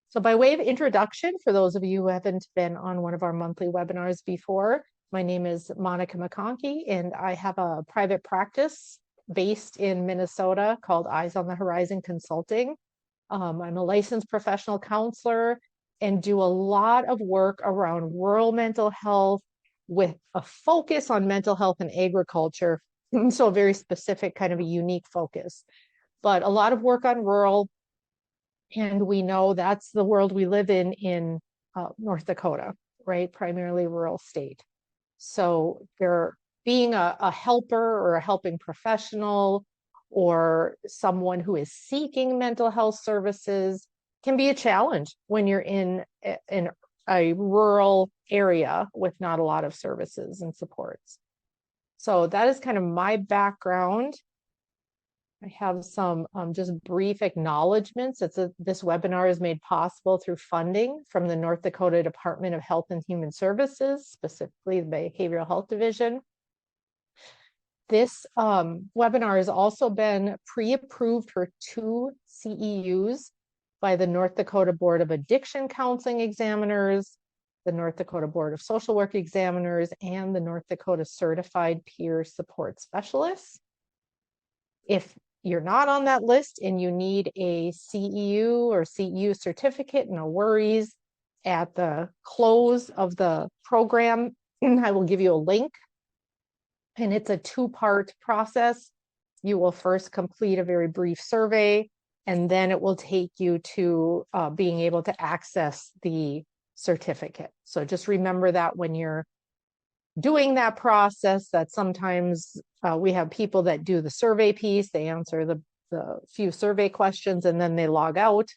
So by way of introduction, for those of you who haven't been on one of our monthly webinars before, my name is Monica McConkey, and I have a private practice based in Minnesota called Eyes on the Horizon Consulting. I'm a licensed professional counselor and do a lot of work around rural mental health with a focus on mental health and agriculture. So a very specific kind of a unique focus, but a lot of work on rural. And we know that's the world we live in North Dakota, right? Primarily rural state. So there being a helper or a helping professional or someone who is seeking mental health services can be a challenge when you're in a rural area with not a lot of services and supports. So that is kind of my background. I have some just brief acknowledgements. This webinar is made possible through funding from the North Dakota Department of Health and Human Services, specifically the Behavioral Health Division. This webinar has also been pre-approved for 2 CEUs by the North Dakota Board of Addiction Counseling Examiners, the North Dakota Board of Social Work Examiners, and the North Dakota Certified Peer Support Specialists. If you're not on that list and you need a CEU or CEU certificate, no worries. At the close of the program, I will give you a link, and it's a 2-part process. You will first complete a very brief survey, and then it will take you to being able to access the certificate. So just remember that when you're doing that process, that sometimes we have people that do the survey piece, they answer the few survey questions, and then they log out.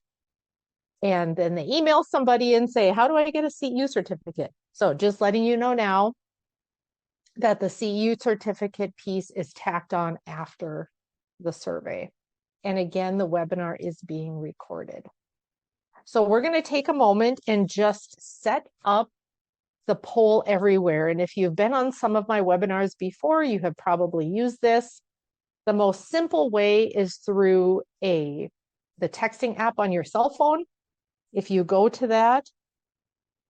And then they email somebody and say, how do I get a CEU certificate? So just letting you know now that the CEU certificate piece is tacked on after the survey. And again, the webinar is being recorded. So we're going to take a moment and just set up the poll everywhere. And if you've been on some of my webinars before, you have probably used this. The most simple way is through the texting app on your cell phone. If you go to that,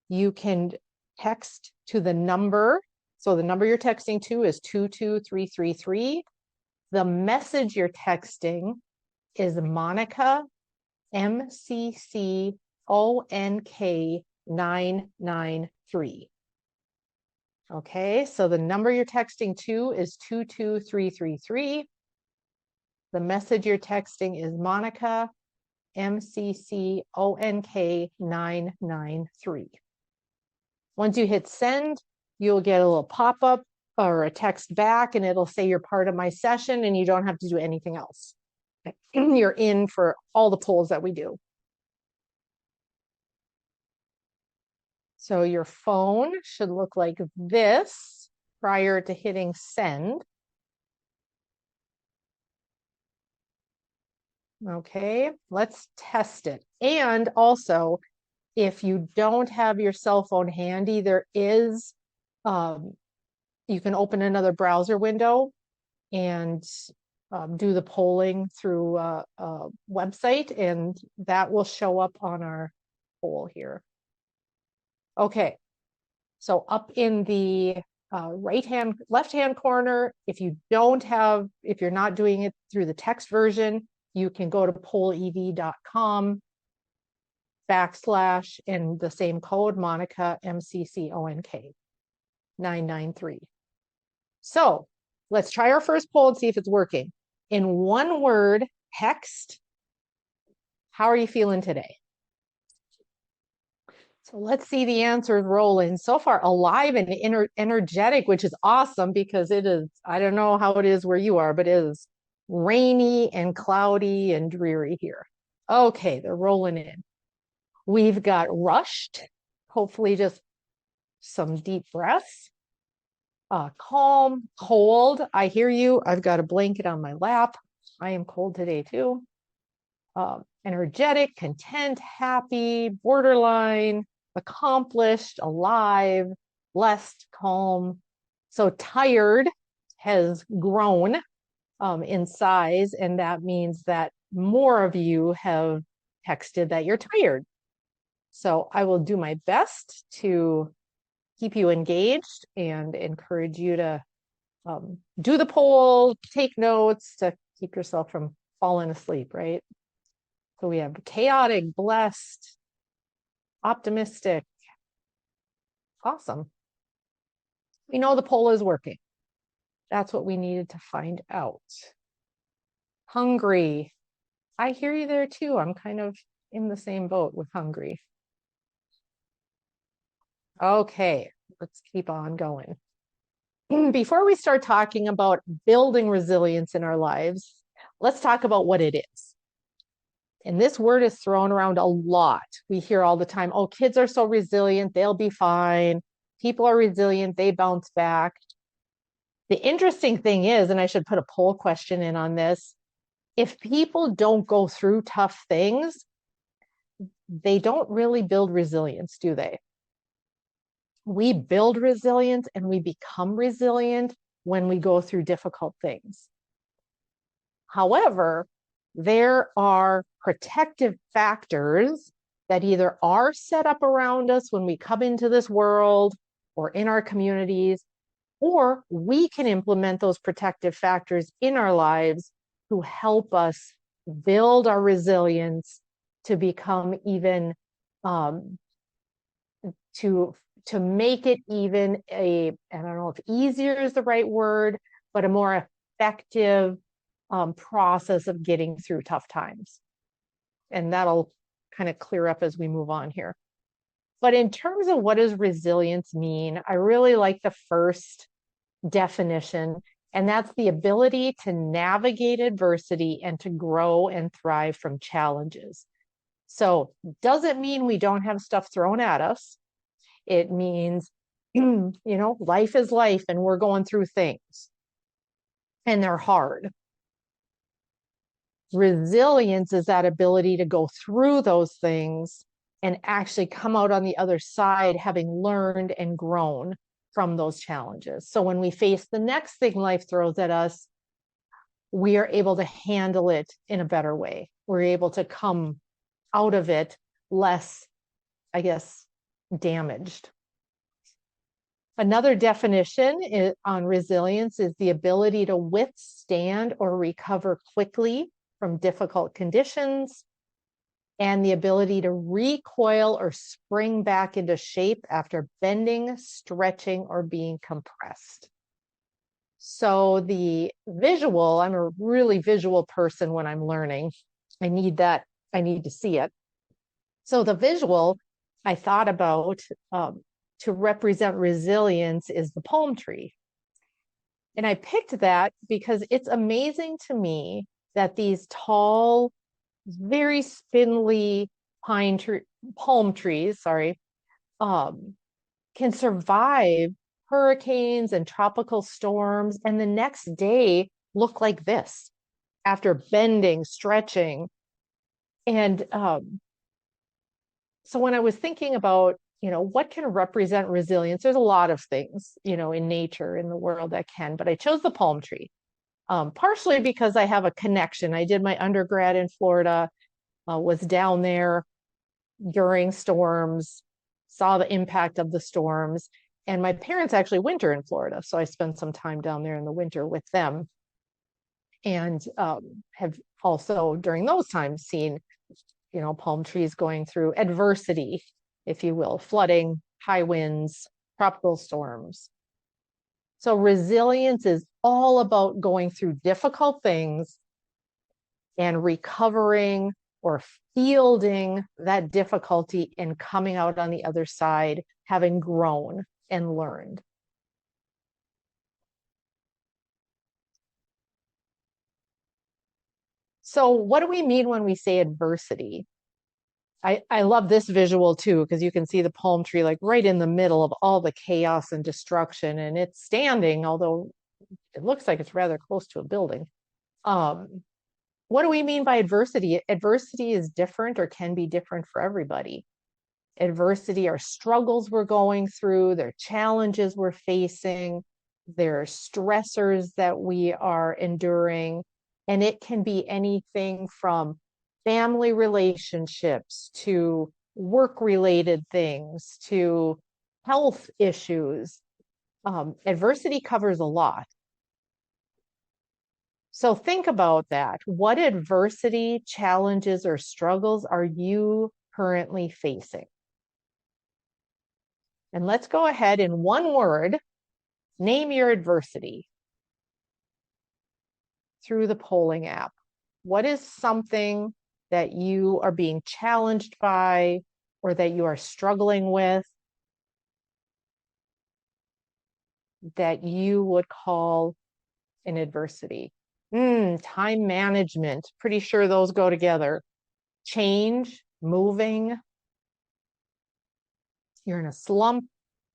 you can text to the number. So the number you're texting to is 22333. The message you're texting is Monica, MCCONK 993. Okay, so the number you're texting to is 22333. The message you're texting is Monica, MCCONK 993. Once you hit send, you'll get a little pop-up or a text back, and it'll say you're part of my session and you don't have to do anything else. You're in for all the polls that we do. So your phone should look like this prior to hitting send. Okay, let's test it. And also, if you don't have your cell phone handy, there is, you can open another browser window and do the polling through a website, and that will show up on our poll here. Okay, so up in the left-hand corner, if you're not doing it through the text version, you can go to pollev.com / and the same code, Monica, MCCONK 993. So let's try our first poll and see if it's working. In one word, text, how are you feeling today? So let's see the answers roll in. So far, alive and energetic, which is awesome because it is, I don't know how it is where you are, but it is rainy and cloudy and dreary here. Okay, they're rolling in. We've got rushed, hopefully just some deep breaths. Calm, cold, I hear you. I've got a blanket on my lap. I am cold today too. Energetic, content, happy, borderline, accomplished, alive, blessed, calm. So tired has grown in size, and that means that more of you have texted that you're tired. So I will do my best to keep you engaged and encourage you to do the poll, take notes to keep yourself from falling asleep, right? So we have chaotic, blessed, optimistic. Awesome. We know the poll is working. That's what we needed to find out. Hungry. I hear you there too. I'm kind of in the same boat with hungry. Okay, let's keep on going. Before we start talking about building resilience in our lives, let's talk about what it is. And this word is thrown around a lot. We hear all the time, oh, kids are so resilient, they'll be fine. People are resilient, they bounce back. The interesting thing is, and I should put a poll question in on this, if people don't go through tough things, they don't really build resilience, do they? We build resilience and we become resilient when we go through difficult things. However, there are protective factors that either are set up around us when we come into this world or in our communities, or we can implement those protective factors in our lives to help us build our resilience to become even to make it even I don't know if easier is the right word, but a more effective process of getting through tough times. And that'll kind of clear up as we move on here. But in terms of what does resilience mean, I really like the first definition, and that's the ability to navigate adversity and to grow and thrive from challenges. So doesn't mean we don't have stuff thrown at us. It means, life is life and we're going through things and they're hard. Resilience is that ability to go through those things and actually come out on the other side having learned and grown from those challenges. So when we face the next thing life throws at us, we are able to handle it in a better way. We're able to come out of it less, I guess, damaged. Another definition on resilience is the ability to withstand or recover quickly from difficult conditions, and the ability to recoil or spring back into shape after bending, stretching, or being compressed. So the visual, I'm a really visual person when I'm learning. I need to see it. So the visual I thought about to represent resilience is the palm tree. And I picked that because it's amazing to me that these tall, very spindly palm trees, can survive hurricanes and tropical storms, and the next day look like this after bending, stretching. And so when I was thinking about, what can represent resilience, there's a lot of things, in nature, in the world that can, but I chose the palm tree. Partially because I have a connection. I did my undergrad in Florida, was down there during storms, saw the impact of the storms, and my parents actually winter in Florida. So I spent some time down there in the winter with them, and have also during those times seen, palm trees going through adversity, if you will, flooding, high winds, tropical storms. So resilience is all about going through difficult things and recovering or fielding that difficulty and coming out on the other side, having grown and learned. So what do we mean when we say adversity? I love this visual too, because you can see the palm tree like right in the middle of all the chaos and destruction, and it's standing, although it looks like it's rather close to a building. What do we mean by adversity? Adversity is different or can be different for everybody. Adversity are struggles we're going through, they're challenges we're facing, they're stressors that we are enduring, and it can be anything from family relationships to work-related things to health issues. Adversity covers a lot. So think about that. What adversity, challenges, or struggles are you currently facing? And let's go ahead in one word, name your adversity through the polling app. What is something that you are being challenged by or that you are struggling with that you would call an adversity? Time management. Pretty sure those go together. Change, moving. You're in a slump.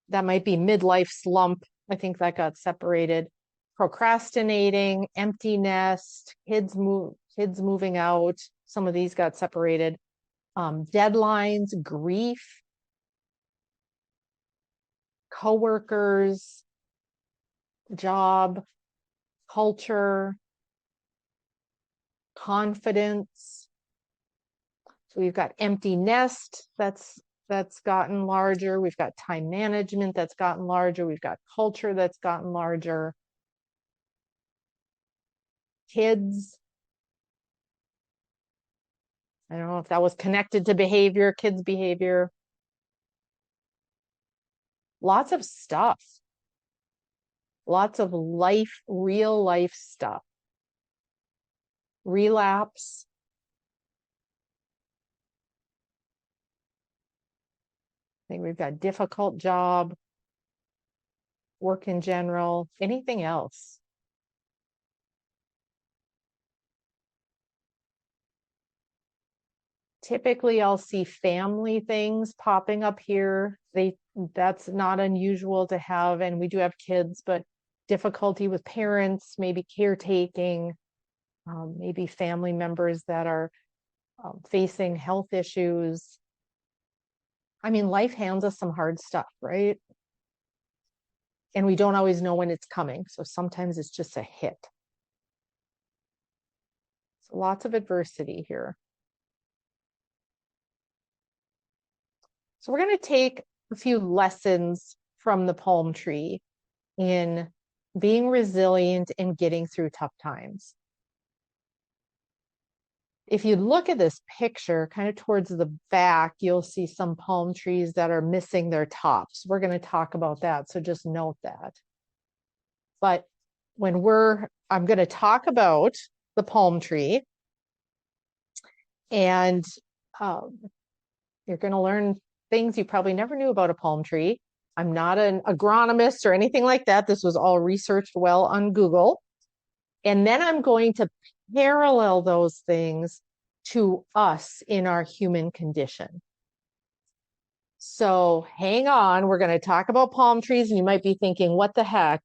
That might be midlife slump. I think that got separated. Procrastinating, empty nest, kids moving out. Some of these got separated. Deadlines, grief, coworkers, job, culture, confidence. So we've got empty nest that's gotten larger. We've got time management that's gotten larger. We've got culture that's gotten larger. Kids. I don't know if that was connected to behavior, kids' behavior. Lots of stuff. Lots of life, real life stuff. Relapse. I think we've got difficult job, work in general, anything else. Typically, I'll see family things popping up here. That's not unusual to have, and we do have kids, but difficulty with parents, maybe caretaking, maybe family members that are facing health issues. I mean, life hands us some hard stuff, right? And we don't always know when it's coming. So sometimes it's just a hit. So lots of adversity here. So we're going to take a few lessons from the palm tree in being resilient and getting through tough times. If you look at this picture, kind of towards the back, you'll see some palm trees that are missing their tops. We're going to talk about that, so just note that. But I'm going to talk about the palm tree, and you're going to learn things you probably never knew about a palm tree. I'm not an agronomist or anything like that. This was all researched well on Google. And then I'm going to parallel those things to us in our human condition. So hang on, we're going to talk about palm trees, and you might be thinking, what the heck?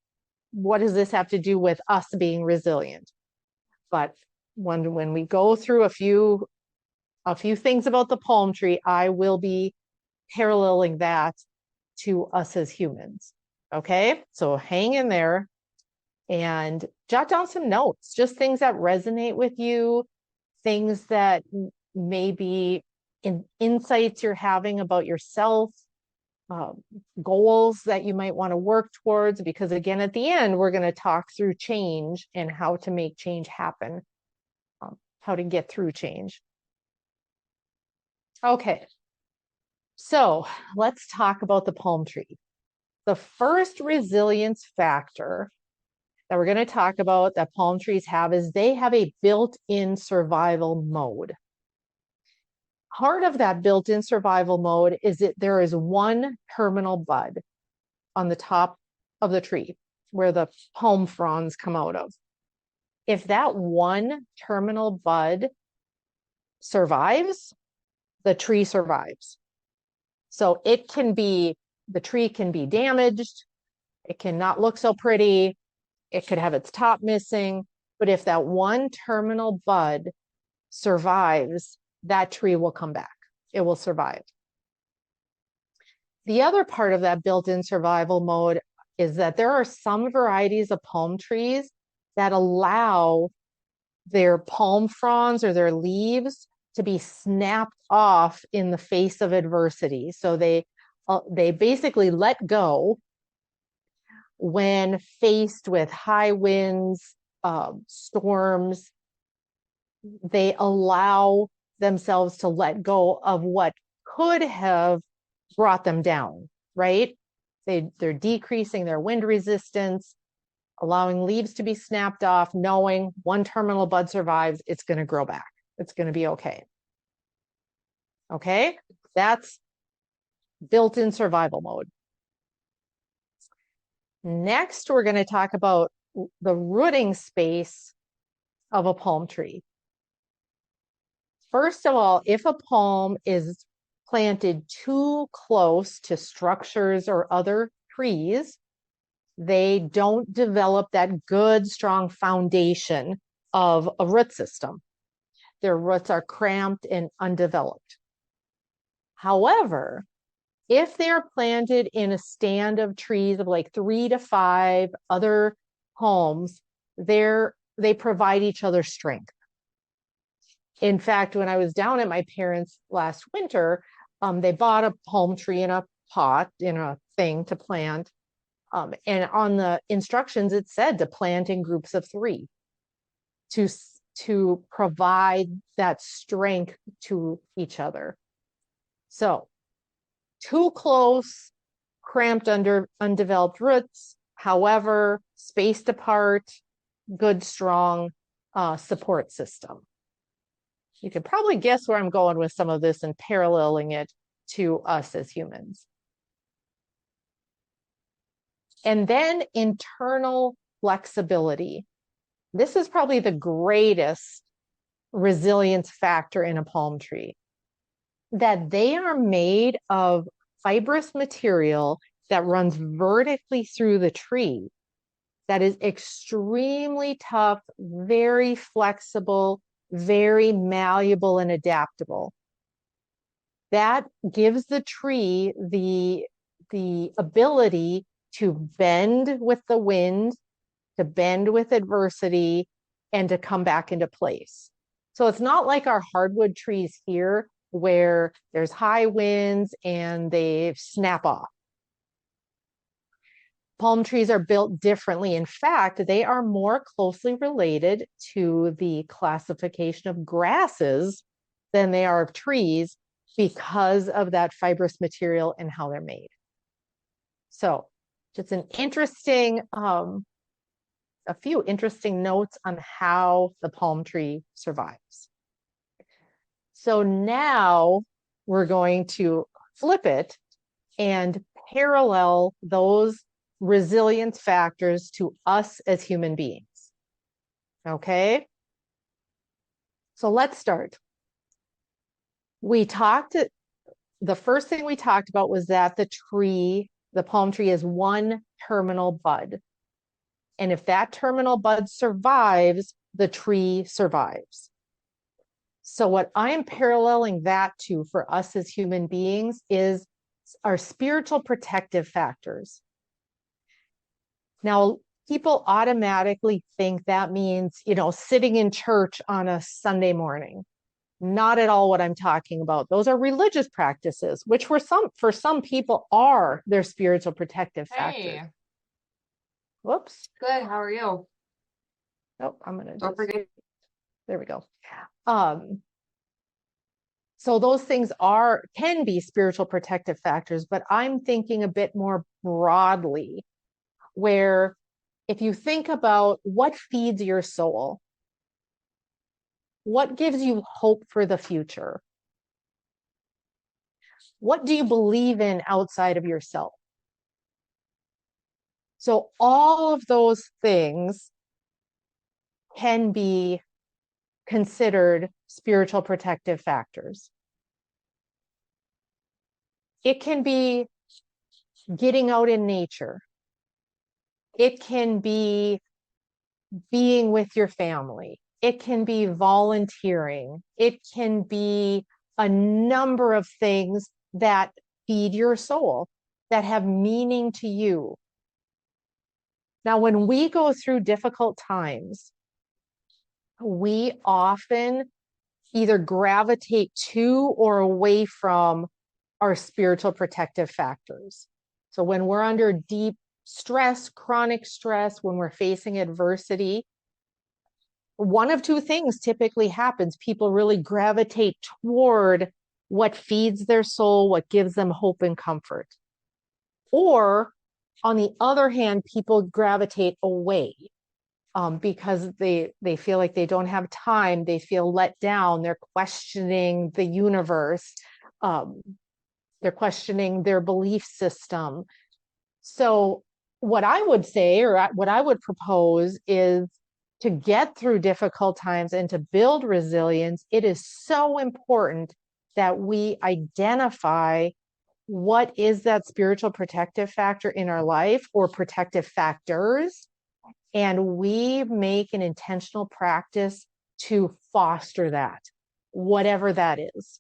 What does this have to do with us being resilient? But when we go through a few things about the palm tree, I will be paralleling that to us as humans. Okay, so hang in there and jot down some notes, just things that resonate with you, things that maybe insights you're having about yourself, goals that you might want to work towards, because again, at the end, we're going to talk through change and how to make change happen, how to get through change. Okay, so let's talk about the palm tree. The first resilience factor that we're going to talk about that palm trees have is they have a built-in survival mode. Part of that built-in survival mode is that there is one terminal bud on the top of the tree where the palm fronds come out of. If that one terminal bud survives, the tree survives. So the tree can be damaged, it cannot look so pretty, it could have its top missing, but if that one terminal bud survives, that tree will come back. It will survive. The other part of that built-in survival mode is that there are some varieties of palm trees that allow their palm fronds or their leaves to be snapped off in the face of adversity. So they basically let go when faced with high winds, storms. They allow themselves to let go of what could have brought them down, right? They're decreasing their wind resistance, allowing leaves to be snapped off, knowing one terminal bud survives, it's going to grow back. It's going to be okay. Okay, that's built-in survival mode. Next, we're going to talk about the rooting space of a palm tree. First of all, if a palm is planted too close to structures or other trees, they don't develop that good, strong foundation of a root system. Their roots are cramped and undeveloped. However, if they are planted in a stand of trees of like 3 to 5 other palms, they provide each other strength. In fact, when I was down at my parents' last winter, they bought a palm tree in a pot, in a thing to plant. And on the instructions, it said to plant in groups of 3 to provide that strength to each other. So too close, cramped undeveloped roots, however, spaced apart, good, strong support system. You can probably guess where I'm going with some of this and paralleling it to us as humans. And then internal flexibility. This is probably the greatest resilience factor in a palm tree, that they are made of fibrous material that runs vertically through the tree, that is extremely tough, very flexible, very malleable and adaptable. That gives the tree the ability to bend with the wind, to bend with adversity, and to come back into place. So it's not like our hardwood trees here where there's high winds and they snap off. Palm trees are built differently. In fact, they are more closely related to the classification of grasses than they are of trees because of that fibrous material and how they're made. So just an interesting, a few interesting notes on how the palm tree survives. So now we're going to flip it and parallel those resilience factors to us as human beings. Okay? So let's start. The first thing we talked about was that the palm tree is one terminal bud. And if that terminal bud survives, the tree survives. So what I am paralleling that to for us as human beings is our spiritual protective factors. Now, people automatically think that means, sitting in church on a Sunday morning. Not at all what I'm talking about. Those are religious practices, which for some people are their spiritual protective factors. Hey. Whoops. Good. How are you? Oh, I'm gonna Don't forget. There we go. So those things can be spiritual protective factors, but I'm thinking a bit more broadly, where if you think about what feeds your soul, what gives you hope for the future? What do you believe in outside of yourself? So all of those things can be considered spiritual protective factors. It can be getting out in nature. It can be being with your family. It can be volunteering. It can be a number of things that feed your soul, that have meaning to you. Now, when we go through difficult times, we often either gravitate to or away from our spiritual protective factors. So when we're under deep stress, chronic stress, when we're facing adversity, one of two things typically happens. People really gravitate toward what feeds their soul, what gives them hope and comfort. Or on the other hand, people gravitate away because they feel like they don't have time. They feel let down. They're questioning the universe. They're questioning their belief system. So what I would say, or what I would propose, is to get through difficult times and to build resilience, it is so important that we identify what is that spiritual protective factor in our life, or protective factors, and we make an intentional practice to foster that, whatever that is.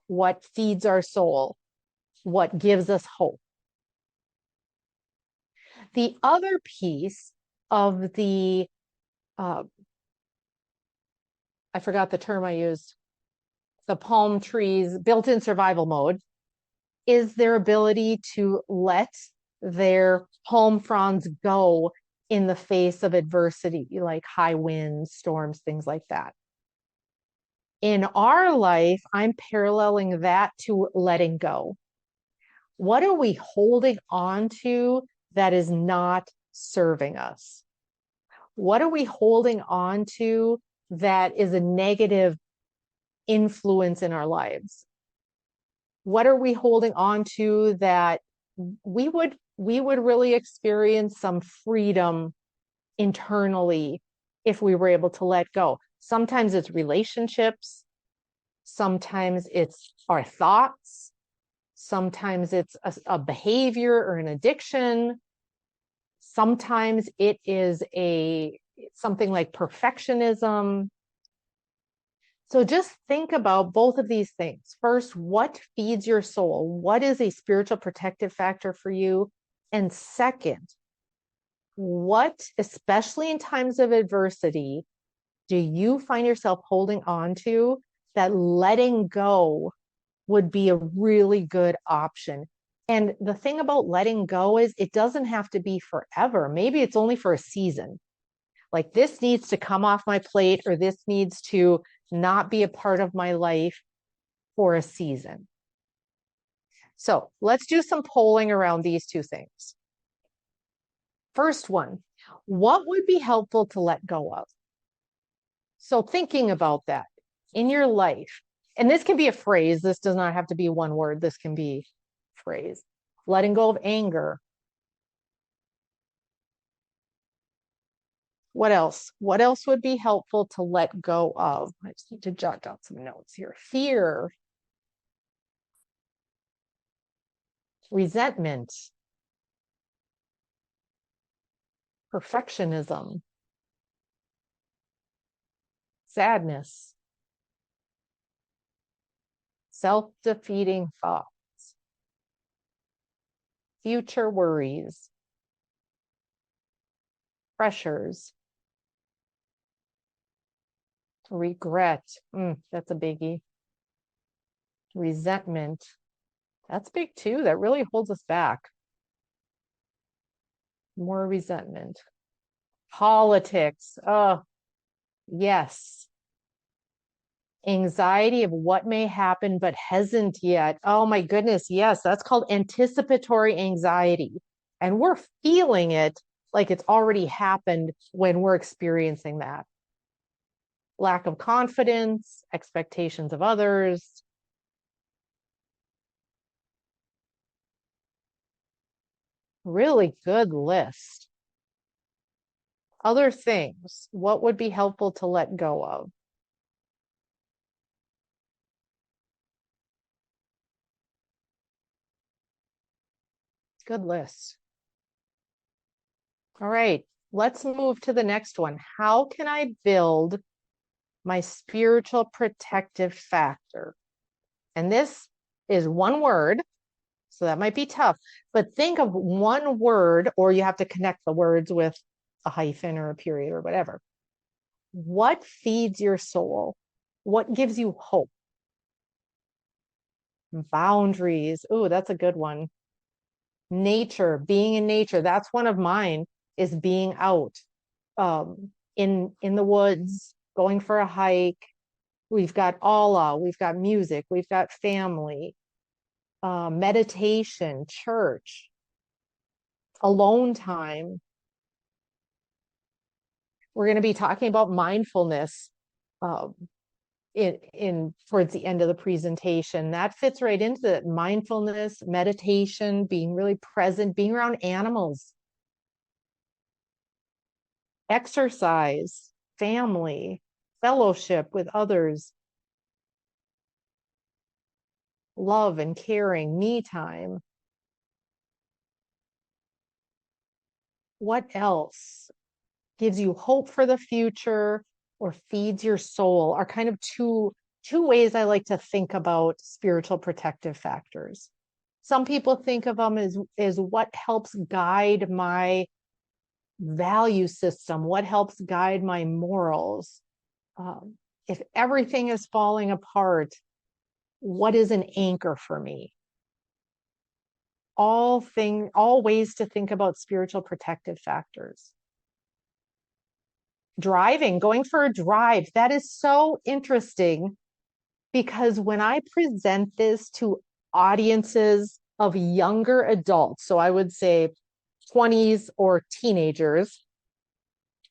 What feeds our soul, what gives us hope. The other piece of the, I forgot the term I used, the palm trees built-in survival mode, is their ability to let their palm fronds go in the face of adversity, like high winds, storms, things like that. In our life, I'm paralleling that to letting go. What are we holding on to that is not serving us? What are we holding on to that is a negative influence in our lives? What are we holding on to that we would really experience some freedom internally if we were able to let go? Sometimes it's relationships, sometimes it's our thoughts, sometimes it's a behavior or an addiction, sometimes it is something like perfectionism. So just think about both of these things. First, what feeds your soul? What is a spiritual protective factor for you? And second, what, especially in times of adversity, do you find yourself holding on to that letting go would be a really good option? And the thing about letting go is it doesn't have to be forever. Maybe it's only for a season. Like, this needs to come off my plate, or this needs to not be a part of my life for a season. So let's do some polling around these two things. First one, what would be helpful to let go of? So thinking about that in your life, and this can be a phrase, this does not have to be one word, this can be a phrase. Letting go of anger. What else? What else would be helpful to let go of? I just need to jot down some notes here. Fear. Resentment. Perfectionism. Sadness. Self-defeating thoughts. Future worries. Pressures. Regret. That's a biggie. Resentment. That's big too. That really holds us back. More resentment. Politics. Oh, yes. Anxiety of what may happen but hasn't yet. Oh my goodness. Yes, that's called anticipatory anxiety. And we're feeling it like it's already happened when we're experiencing that. Lack of confidence, expectations of others. Really good list. Other things, what would be helpful to let go of? Good list. All right, let's move to the next one. How can I build my spiritual protective factor? And this is one word, so that might be tough, but think of one word, or you have to connect the words with a hyphen or a period or whatever. What feeds your soul? What gives you hope? Boundaries. Oh, that's a good one. Nature, being in nature. That's one of mine, is being out in the woods, going for a hike. We've got Allah, we've got music, we've got family, meditation, church, alone time. We're going to be talking about mindfulness in towards the end of the presentation. That fits right into it. Mindfulness, meditation, being really present, being around animals, exercise, family, fellowship with others, love and caring, me time. What else gives you hope for the future or feeds your soul are kind of two ways I like to think about spiritual protective factors. Some people think of them as what helps guide my value system, what helps guide my morals. If everything is falling apart, what is an anchor for me? All ways to think about spiritual protective factors. Driving, going for a drive, that is so interesting, because when I present this to audiences of younger adults, so I would say 20s or teenagers,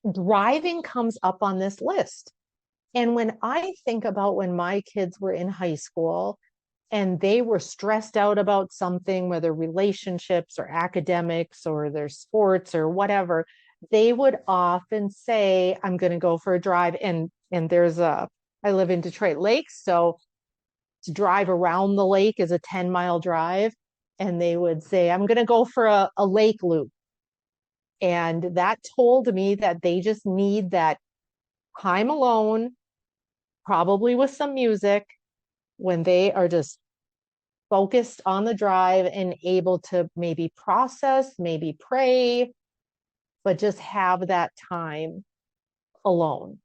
driving comes up on this list. And when I think about when my kids were in high school and they were stressed out about something, whether relationships or academics or their sports or whatever, they would often say, I'm going to go for a drive. And I live in Detroit Lakes, so to drive around the lake is a 10-mile drive. And they would say, I'm going to go for a lake loop. And that told me that they just need that time alone, probably with some music, when they are just focused on the drive and able to maybe process, maybe pray, but just have that time alone.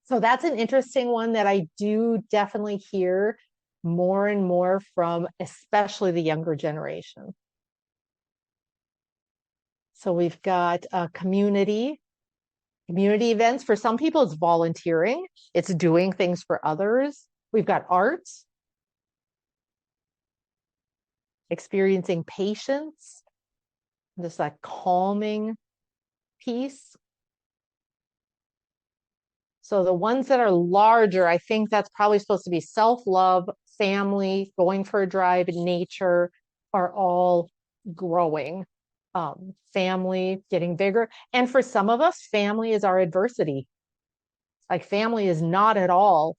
So that's an interesting one that I do definitely hear more and more from, especially the younger generation. So we've got community events. For some people, it's volunteering. It's doing things for others. We've got arts, experiencing patience, just that calming piece. So the ones that are larger, I think that's probably supposed to be self-love, family, going for a drive in nature, are all growing. Family getting bigger. And for some of us, family is our adversity. Like, family is not at all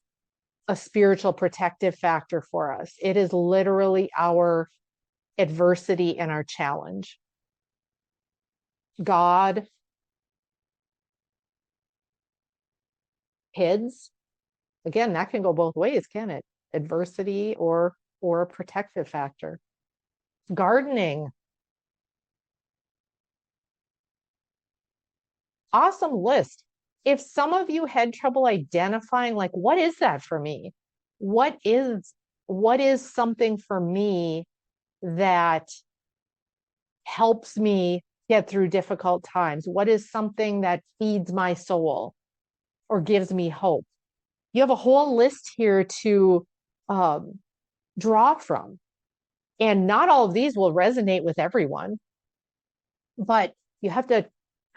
a spiritual protective factor for us. It is literally our adversity and our challenge. God, kids, again, that can go both ways, can it? Adversity or a protective factor. Gardening. Awesome list. If some of you had trouble identifying, like, what is that for me? What is something for me that helps me get through difficult times? What is something that feeds my soul or gives me hope? You have a whole list here to draw from. And not all of these will resonate with everyone, but you have to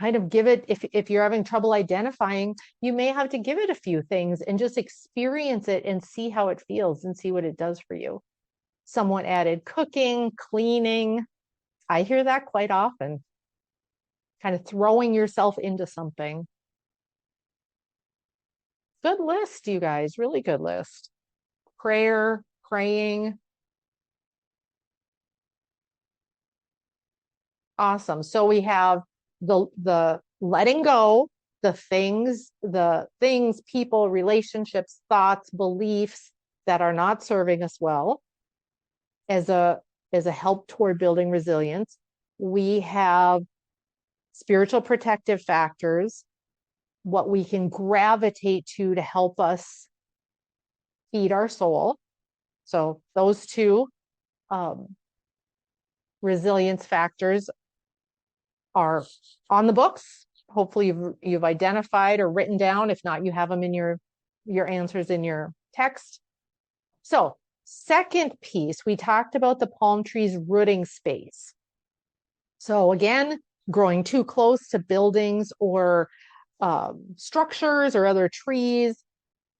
kind of give it, if you're having trouble identifying, you may have to give it a few things and just experience it and see how it feels and see what it does for you. Someone added cooking, cleaning. I hear that quite often. Kind of throwing yourself into something. Good list, you guys, really good list. Praying. Awesome. So we have the letting go, the things, people, relationships, thoughts, beliefs that are not serving us well as a help toward building resilience. We have spiritual protective factors, what we can gravitate to help us feed our soul. So those two resilience factors are on the books. Hopefully you've identified or written down. If not, you have them in your answers in your text. So second piece, we talked about the palm tree's rooting space. So again, growing too close to buildings or structures or other trees,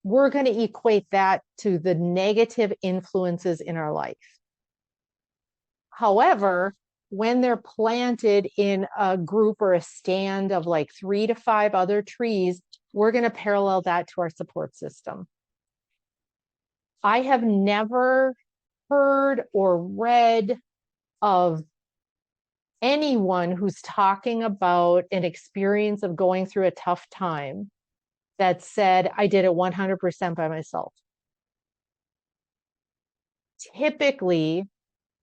we're going to equate that to the negative influences in our life. However, when they're planted in a group or a stand of like 3 to 5 other trees, we're going to parallel that to our support system. I have never heard or read of anyone who's talking about an experience of going through a tough time that said, I did it 100% by myself. Typically,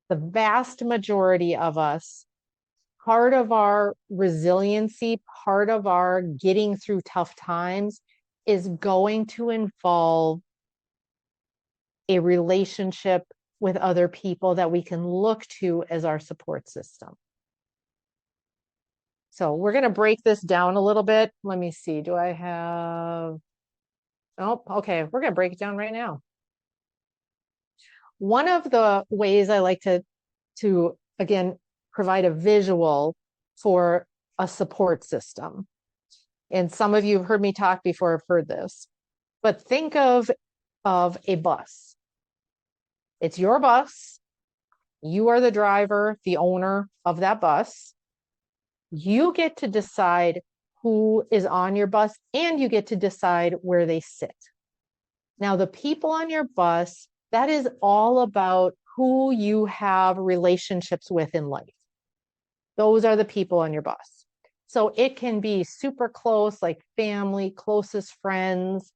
the vast majority of us, part of our resiliency, part of our getting through tough times is going to involve a relationship with other people that we can look to as our support system. So we're going to break this down a little bit. Let me see. Do I have... Oh, okay. We're going to break it down right now. One of the ways I like to again, provide a visual for a support system. And some of you have heard me talk before, have heard this, but think of a bus. It's your bus. You are the driver, the owner of that bus. You get to decide who is on your bus, and you get to decide where they sit. Now, the people on your bus, that is all about who you have relationships with in life. Those are the people on your bus. So it can be super close, like family, closest friends.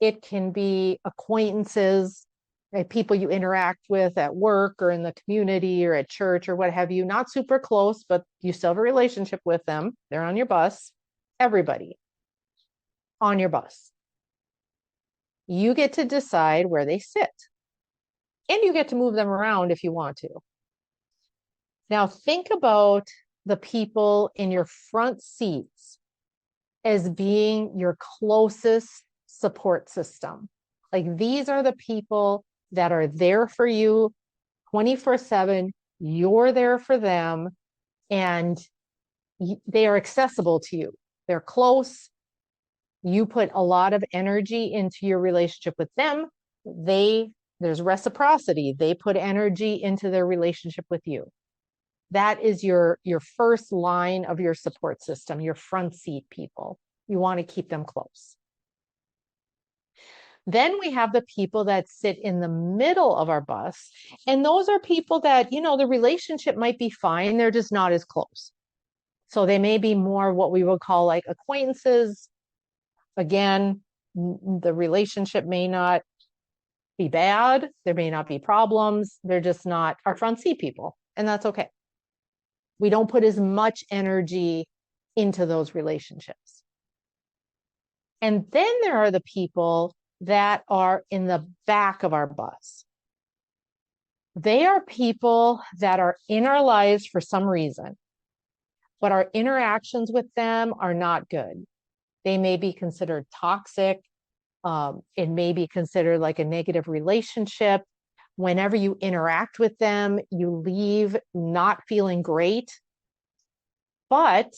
It can be acquaintances, like people you interact with at work or in the community or at church or what have you. Not super close, but you still have a relationship with them. They're on your bus. Everybody on your bus. You get to decide where they sit. And you get to move them around if you want to. Now think about the people in your front seats as being your closest support system. Like these are the people that are there for you 24/7. You're there for them, and they are accessible to you. They're close. You put a lot of energy into your relationship with them. There's reciprocity. They put energy into their relationship with you. That is your first line of your support system, your front seat people. You want to keep them close. Then we have the people that sit in the middle of our bus. And those are people that, the relationship might be fine. They're just not as close. So they may be more what we would call like acquaintances. Again, the relationship may not be bad. There may not be problems. They're just not our front seat people. And that's okay. We don't put as much energy into those relationships. And then there are the people that are in the back of our bus. They are people that are in our lives for some reason, but our interactions with them are not good. They may be considered toxic. It may be considered like a negative relationship. Whenever you interact with them, you leave not feeling great, but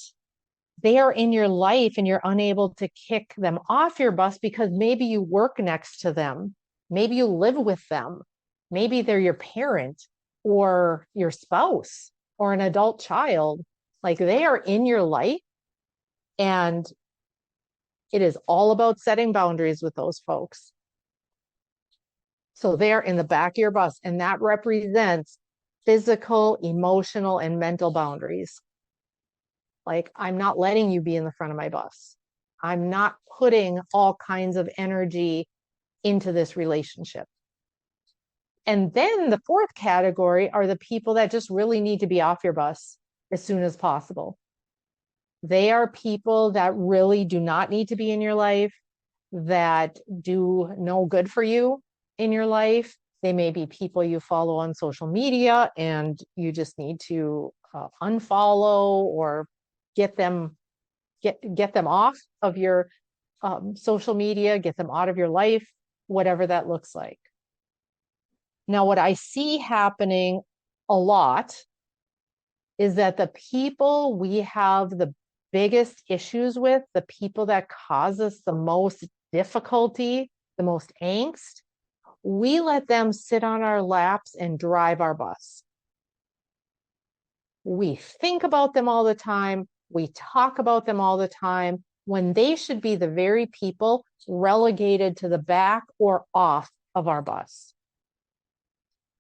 they are in your life and you're unable to kick them off your bus because maybe you work next to them. Maybe you live with them. Maybe they're your parent or your spouse or an adult child. Like they are in your life, and it is all about setting boundaries with those folks. So they're in the back of your bus, and that represents physical, emotional, and mental boundaries. Like, I'm not letting you be in the front of my bus. I'm not putting all kinds of energy into this relationship. And then the fourth category are the people that just really need to be off your bus as soon as possible. They are people that really do not need to be in your life, that do no good for you. in your life. They may be people you follow on social media and you just need to unfollow or get them off of your social media, get them out of your life, whatever that looks like. Now, what I see happening a lot is that the people we have the biggest issues with, the people that cause us the most difficulty, the most angst, we let them sit on our laps and drive our bus. We think about them all the time. We talk about them all the time when they should be the very people relegated to the back or off of our bus.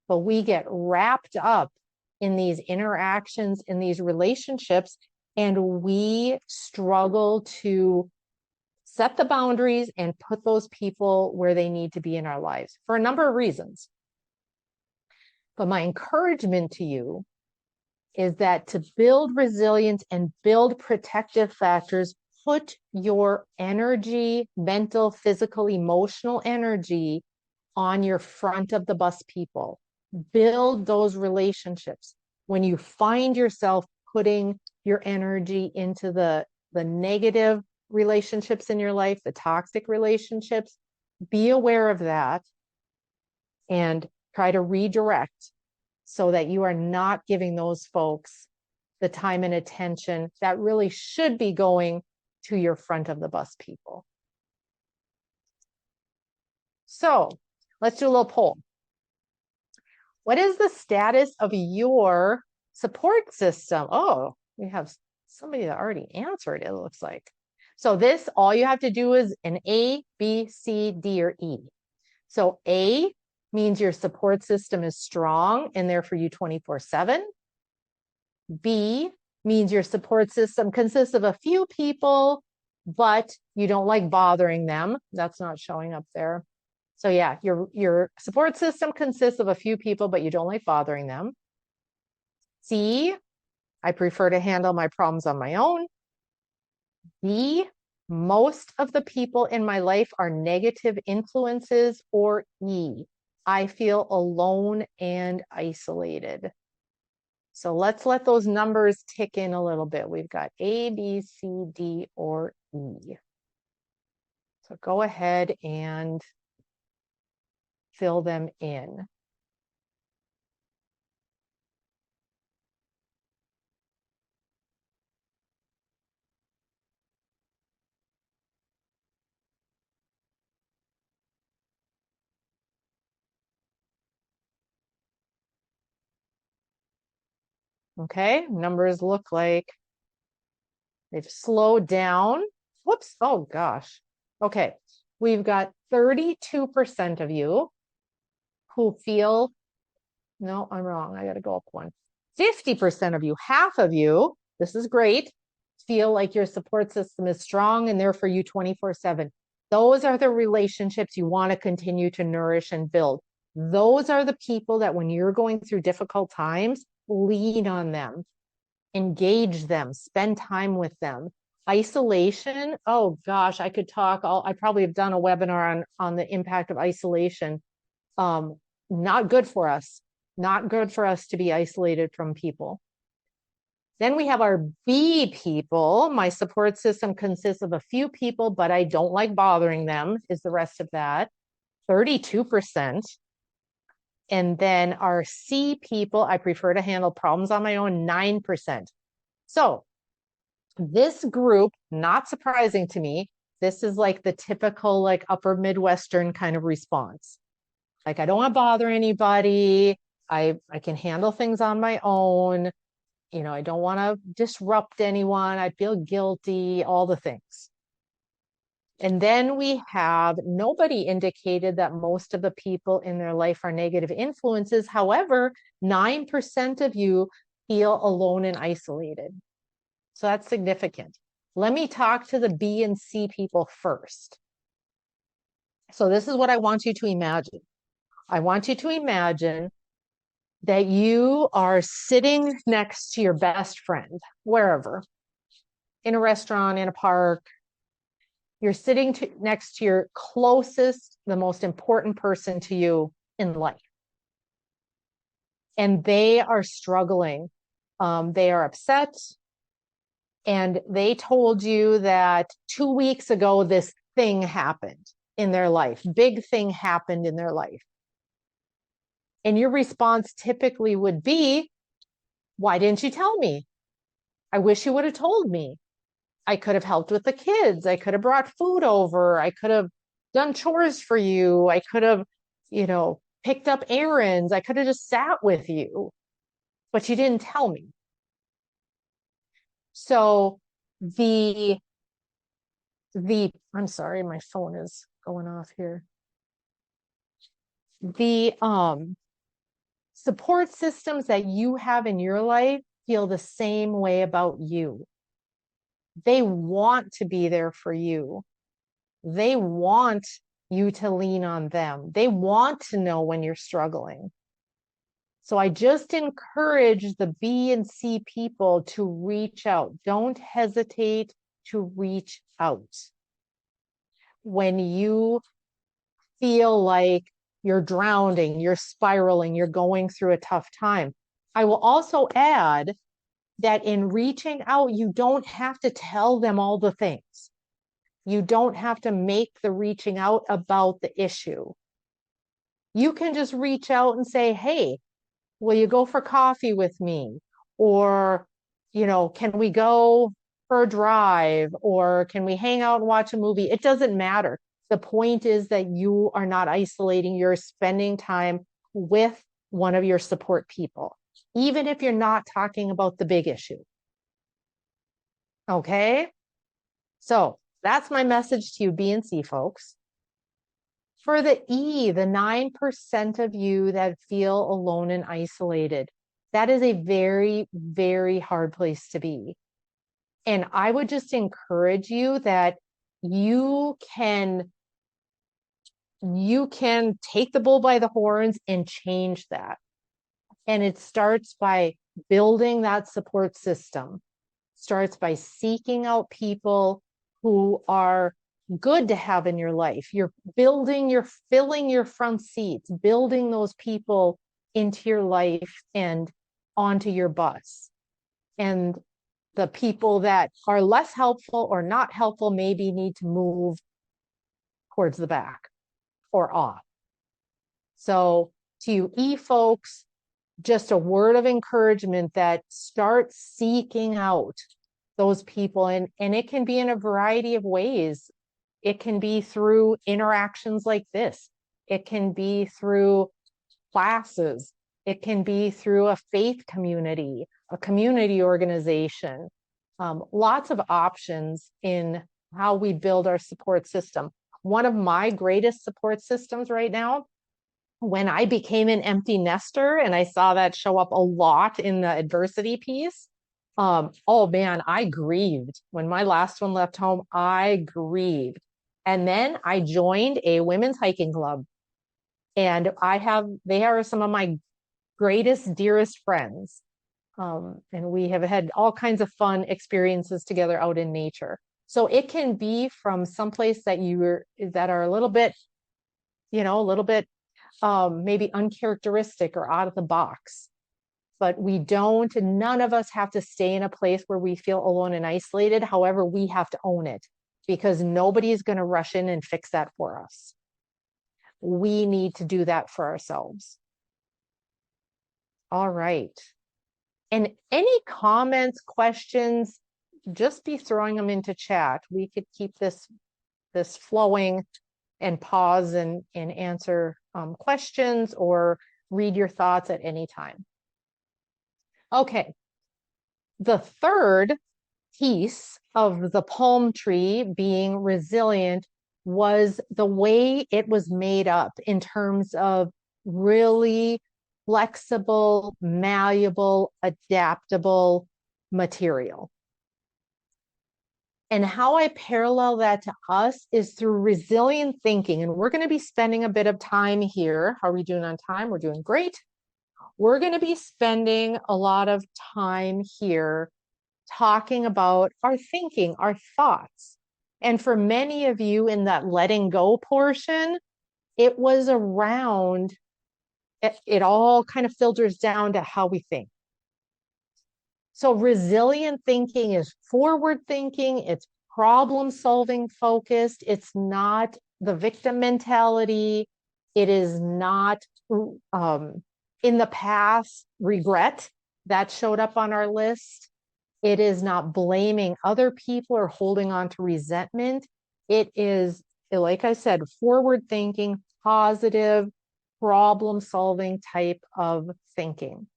But we get wrapped up in these interactions, in these relationships, and we struggle to set the boundaries and put those people where they need to be in our lives for a number of reasons. But my encouragement to you is that to build resilience and build protective factors, put your energy, mental, physical, emotional energy on your front of the bus people. Build those relationships. When you find yourself putting your energy into the negative relationships in your life, the toxic relationships, be aware of that and try to redirect so that you are not giving those folks the time and attention that really should be going to your front of the bus people. So let's do a little poll. What is the status of your support system? Oh, we have somebody that already answered, it looks like. So this, all you have to do is an A, B, C, D, or E. So A means your support system is strong and there for you 24/7. B means your support system consists of a few people, but you don't like bothering them. That's not showing up there. So yeah, your support system consists of a few people, but you don't like bothering them. C, I prefer to handle my problems on my own. D, most of the people in my life are negative influences. Or E, I feel alone and isolated. So let's let those numbers tick in a little bit. We've got A, B, C, D, or E. So go ahead and fill them in. Okay, numbers look like they've slowed down. Whoops, oh gosh. Okay, we've got 32% of you who feel, no, I'm wrong, I gotta go up one. 50% of you, half of you, this is great, feel like your support system is strong and there for you 24/7. Those are the relationships you want to continue to nourish and build. Those are the people that when you're going through difficult times, lean on them, engage them, spend time with them. Isolation, oh gosh, I could talk, I probably have done a webinar on the impact of isolation. Not good for us, not good for us to be isolated from people. Then we have our B people. My support system consists of a few people, but I don't like bothering them, is the rest of that, 32%. And then our C people, I prefer to handle problems on my own, 9%. So this group, not surprising to me, this is like the typical like upper Midwestern kind of response. Like, I don't want to bother anybody. I can handle things on my own. You know, I don't want to disrupt anyone. I feel guilty, all the things. And then we have nobody indicated that most of the people in their life are negative influences. However, 9% of you feel alone and isolated. So that's significant. Let me talk to the B and C people first. So this is what I want you to imagine. I want you to imagine that you are sitting next to your best friend, wherever, in a restaurant, in a park, You're sitting next to your closest, the most important person to you in life. And they are struggling. They are upset. And they told you that 2 weeks ago, this thing happened in their life. Big thing happened in their life. And your response typically would be, why didn't you tell me? I wish you would have told me. I could have helped with the kids. I could have brought food over. I could have done chores for you. I could have, picked up errands. I could have just sat with you, but you didn't tell me. So I'm sorry, my phone is going off here. The support systems that you have in your life feel the same way about you. They want to be there for you. They want you to lean on them. They want to know when you're struggling. So I just encourage the B and C people to reach out. Don't hesitate to reach out. When you feel like you're drowning, you're spiraling, you're going through a tough time. I will also add that in reaching out, you don't have to tell them all the things. You don't have to make the reaching out about the issue. You can just reach out and say, hey, will you go for coffee with me? Or, can we go for a drive? Or can we hang out and watch a movie? It doesn't matter. The point is that you are not isolating. You're spending time with one of your support people, even if you're not talking about the big issue. Okay? So that's my message to you, B and C folks. For the E, the 9% of you that feel alone and isolated, that is a very, very hard place to be. And I would just encourage you that you can take the bull by the horns and change that. And it starts by building that support system. Starts by seeking out people who are good to have in your life. You're filling your front seats, building those people into your life and onto your bus. And the people that are less helpful or not helpful maybe need to move towards the back or off. So to you E folks, just a word of encouragement that start seeking out those people. And it can be in a variety of ways. It can be through interactions like this. It can be through classes. It can be through a faith community, a community organization. Lots of options in how we build our support system. One of my greatest support systems right now, when I became an empty nester, and I saw that show up a lot in the adversity piece, oh man, I grieved. When my last one left home, I grieved. And then I joined a women's hiking club. And they are some of my greatest, dearest friends. And we have had all kinds of fun experiences together out in nature. So it can be from someplace that are a little bit, maybe uncharacteristic or out of the box. But none of us have to stay in a place where we feel alone and isolated. However, we have to own it because nobody is going to rush in and fix that for us. We need to do that for ourselves. All right. And any comments, questions, just be throwing them into chat. We could keep this flowing and pause and answer questions or read your thoughts at any time. Okay. The third piece of the palm tree being resilient was the way it was made up in terms of really flexible, malleable, adaptable material. And how I parallel that to us is through resilient thinking. And we're going to be spending a bit of time here. How are we doing on time? We're doing great. We're going to be spending a lot of time here talking about our thinking, our thoughts. And for many of you in that letting go portion, it was around, it all kind of filters down to how we think. So resilient thinking is forward thinking, it's problem solving focused, it's not the victim mentality, it is not in the past regret that showed up on our list. It is not blaming other people or holding on to resentment. It is, like I said, forward thinking, positive, problem solving type of thinking.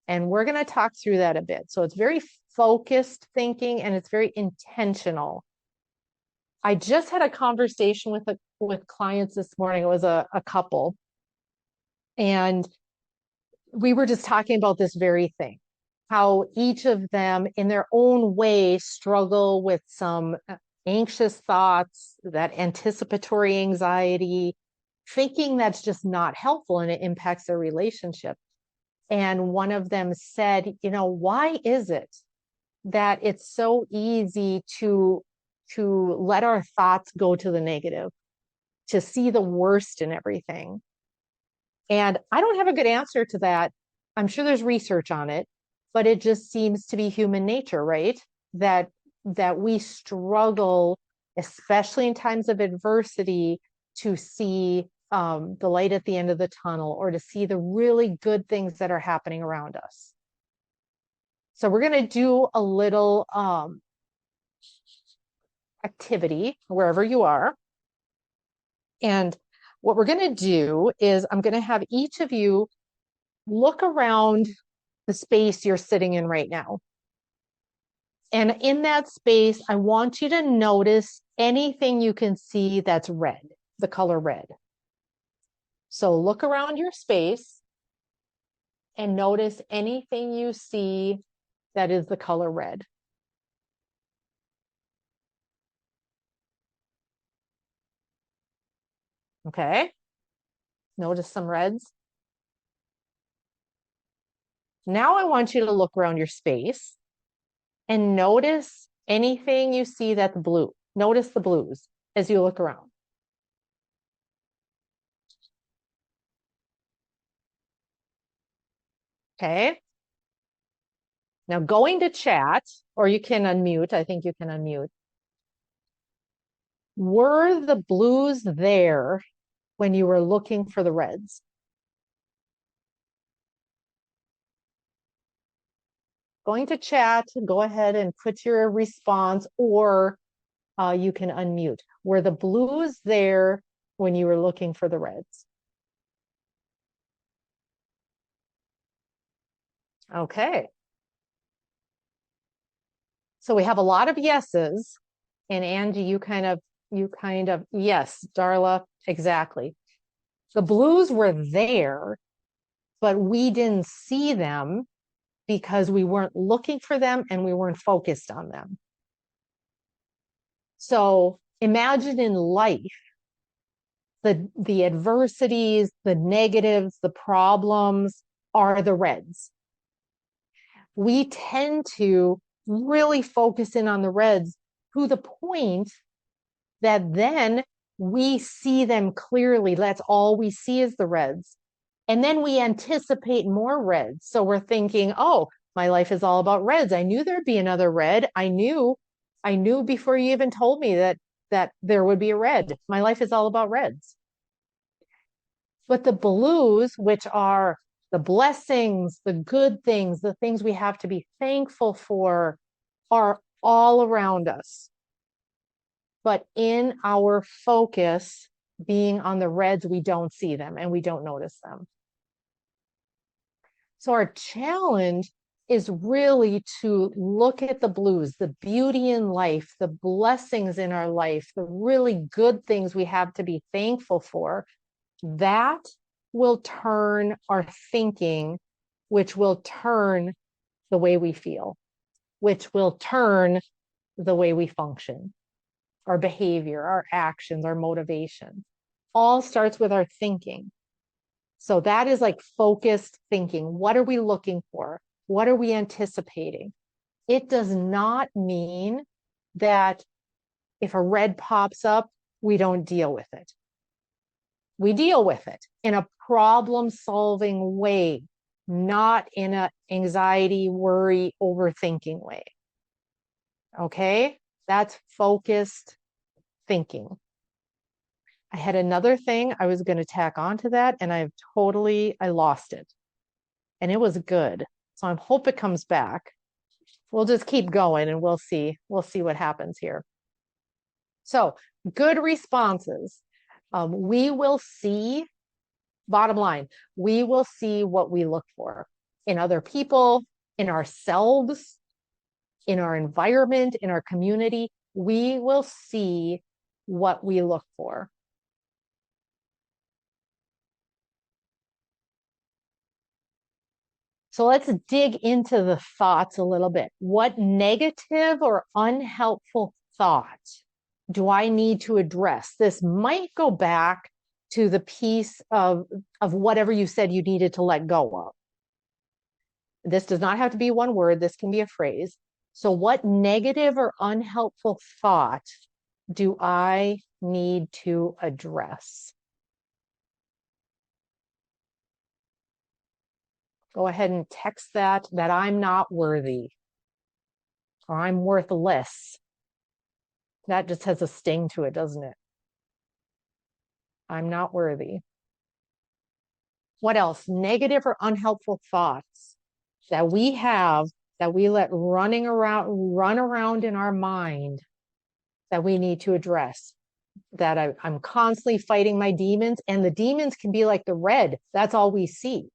And we're going to talk through that a bit. So it's very focused thinking and it's very intentional. I just had a conversation with clients this morning. It was a couple. And we were just talking about this very thing, how each of them in their own way struggle with some anxious thoughts, that anticipatory anxiety, thinking that's just not helpful and it impacts their relationship. And one of them said, you know, why is it that it's so easy to let our thoughts go to the negative, to see the worst in everything? And I don't have a good answer to that. I'm sure there's research on it, but it just seems to be human nature, right? That we struggle, especially in times of adversity, to see the light at the end of the tunnel or to see the really good things that are happening around us. So we're going to do a little activity wherever you are. And what we're going to do is I'm going to have each of you look around the space you're sitting in right now. And in that space, I want you to notice anything you can see that's red, the color red. So look around your space and notice anything you see that is the color red. Okay. Notice some reds. Now I want you to look around your space and notice anything you see that's blue. Notice the blues as you look around. Okay. Now going to chat, or you can unmute. I think you can unmute. Were the blues there when you were looking for the reds? Going to chat, go ahead and put your response, or you can unmute. Were the blues there when you were looking for the reds? Okay. So we have a lot of yeses. And Angie, you kind of, yes, Darla, exactly. The blues were there, but we didn't see them because we weren't looking for them and we weren't focused on them. So imagine in life, the adversities, the negatives, the problems are the reds. We tend to really focus in on the reds to the point that then we see them clearly. That's all we see is the reds. And then we anticipate more reds. So we're thinking, oh, my life is all about reds. I knew there'd be another red. I knew before you even told me that there would be a red. My life is all about reds. But the blues, which are the blessings, the good things, the things we have to be thankful for, are all around us. But in our focus being on the reds, we don't see them and we don't notice them. So our challenge is really to look at the blues, the beauty in life, the blessings in our life, the really good things we have to be thankful for. That will turn our thinking, which will turn the way we feel, which will turn the way we function, our behavior, our actions, our motivation. All starts with our thinking. So that is like focused thinking. What are we looking for? What are we anticipating? It does not mean that If a red pops up, we don't deal with it. We deal with it in a problem-solving way, not in an anxiety, worry, overthinking way. Okay? That's focused thinking. I had another thing I was going to tack onto that, and I lost it. And it was good. So I hope it comes back. We'll just keep going and we'll see what happens here. So good responses. We will see, bottom line, we will see what we look for in other people, in ourselves, in our environment, in our community. We will see what we look for. So let's dig into the thoughts a little bit. What negative or unhelpful thought do I need to address? This might go back to the piece of whatever you said you needed to let go of. This does not have to be one word. This can be a phrase. So what negative or unhelpful thought do I need to address? Go ahead and text that I'm not worthy or I'm worthless. That just has a sting to it, doesn't it? I'm not worthy. What else? Negative or unhelpful thoughts that we have, that we let run around in our mind, that we need to address. That I'm constantly fighting my demons, and the demons can be like the red. That's all we see,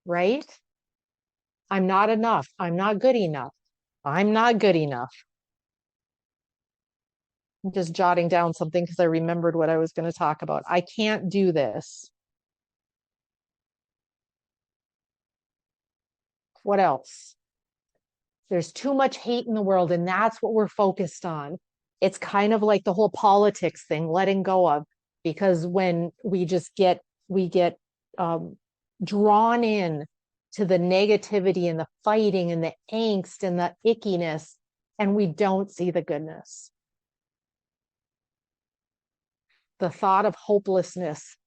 right? I'm not enough. I'm not good enough. I'm not good enough. I'm just jotting down something because I remembered what I was going to talk about. I can't do this. What else? There's too much hate in the world, and that's what we're focused on. It's kind of like the whole politics thing, letting go of, because when we get drawn in to the negativity and the fighting and the angst and the ickiness, and we don't see the goodness. The thought of hopelessness.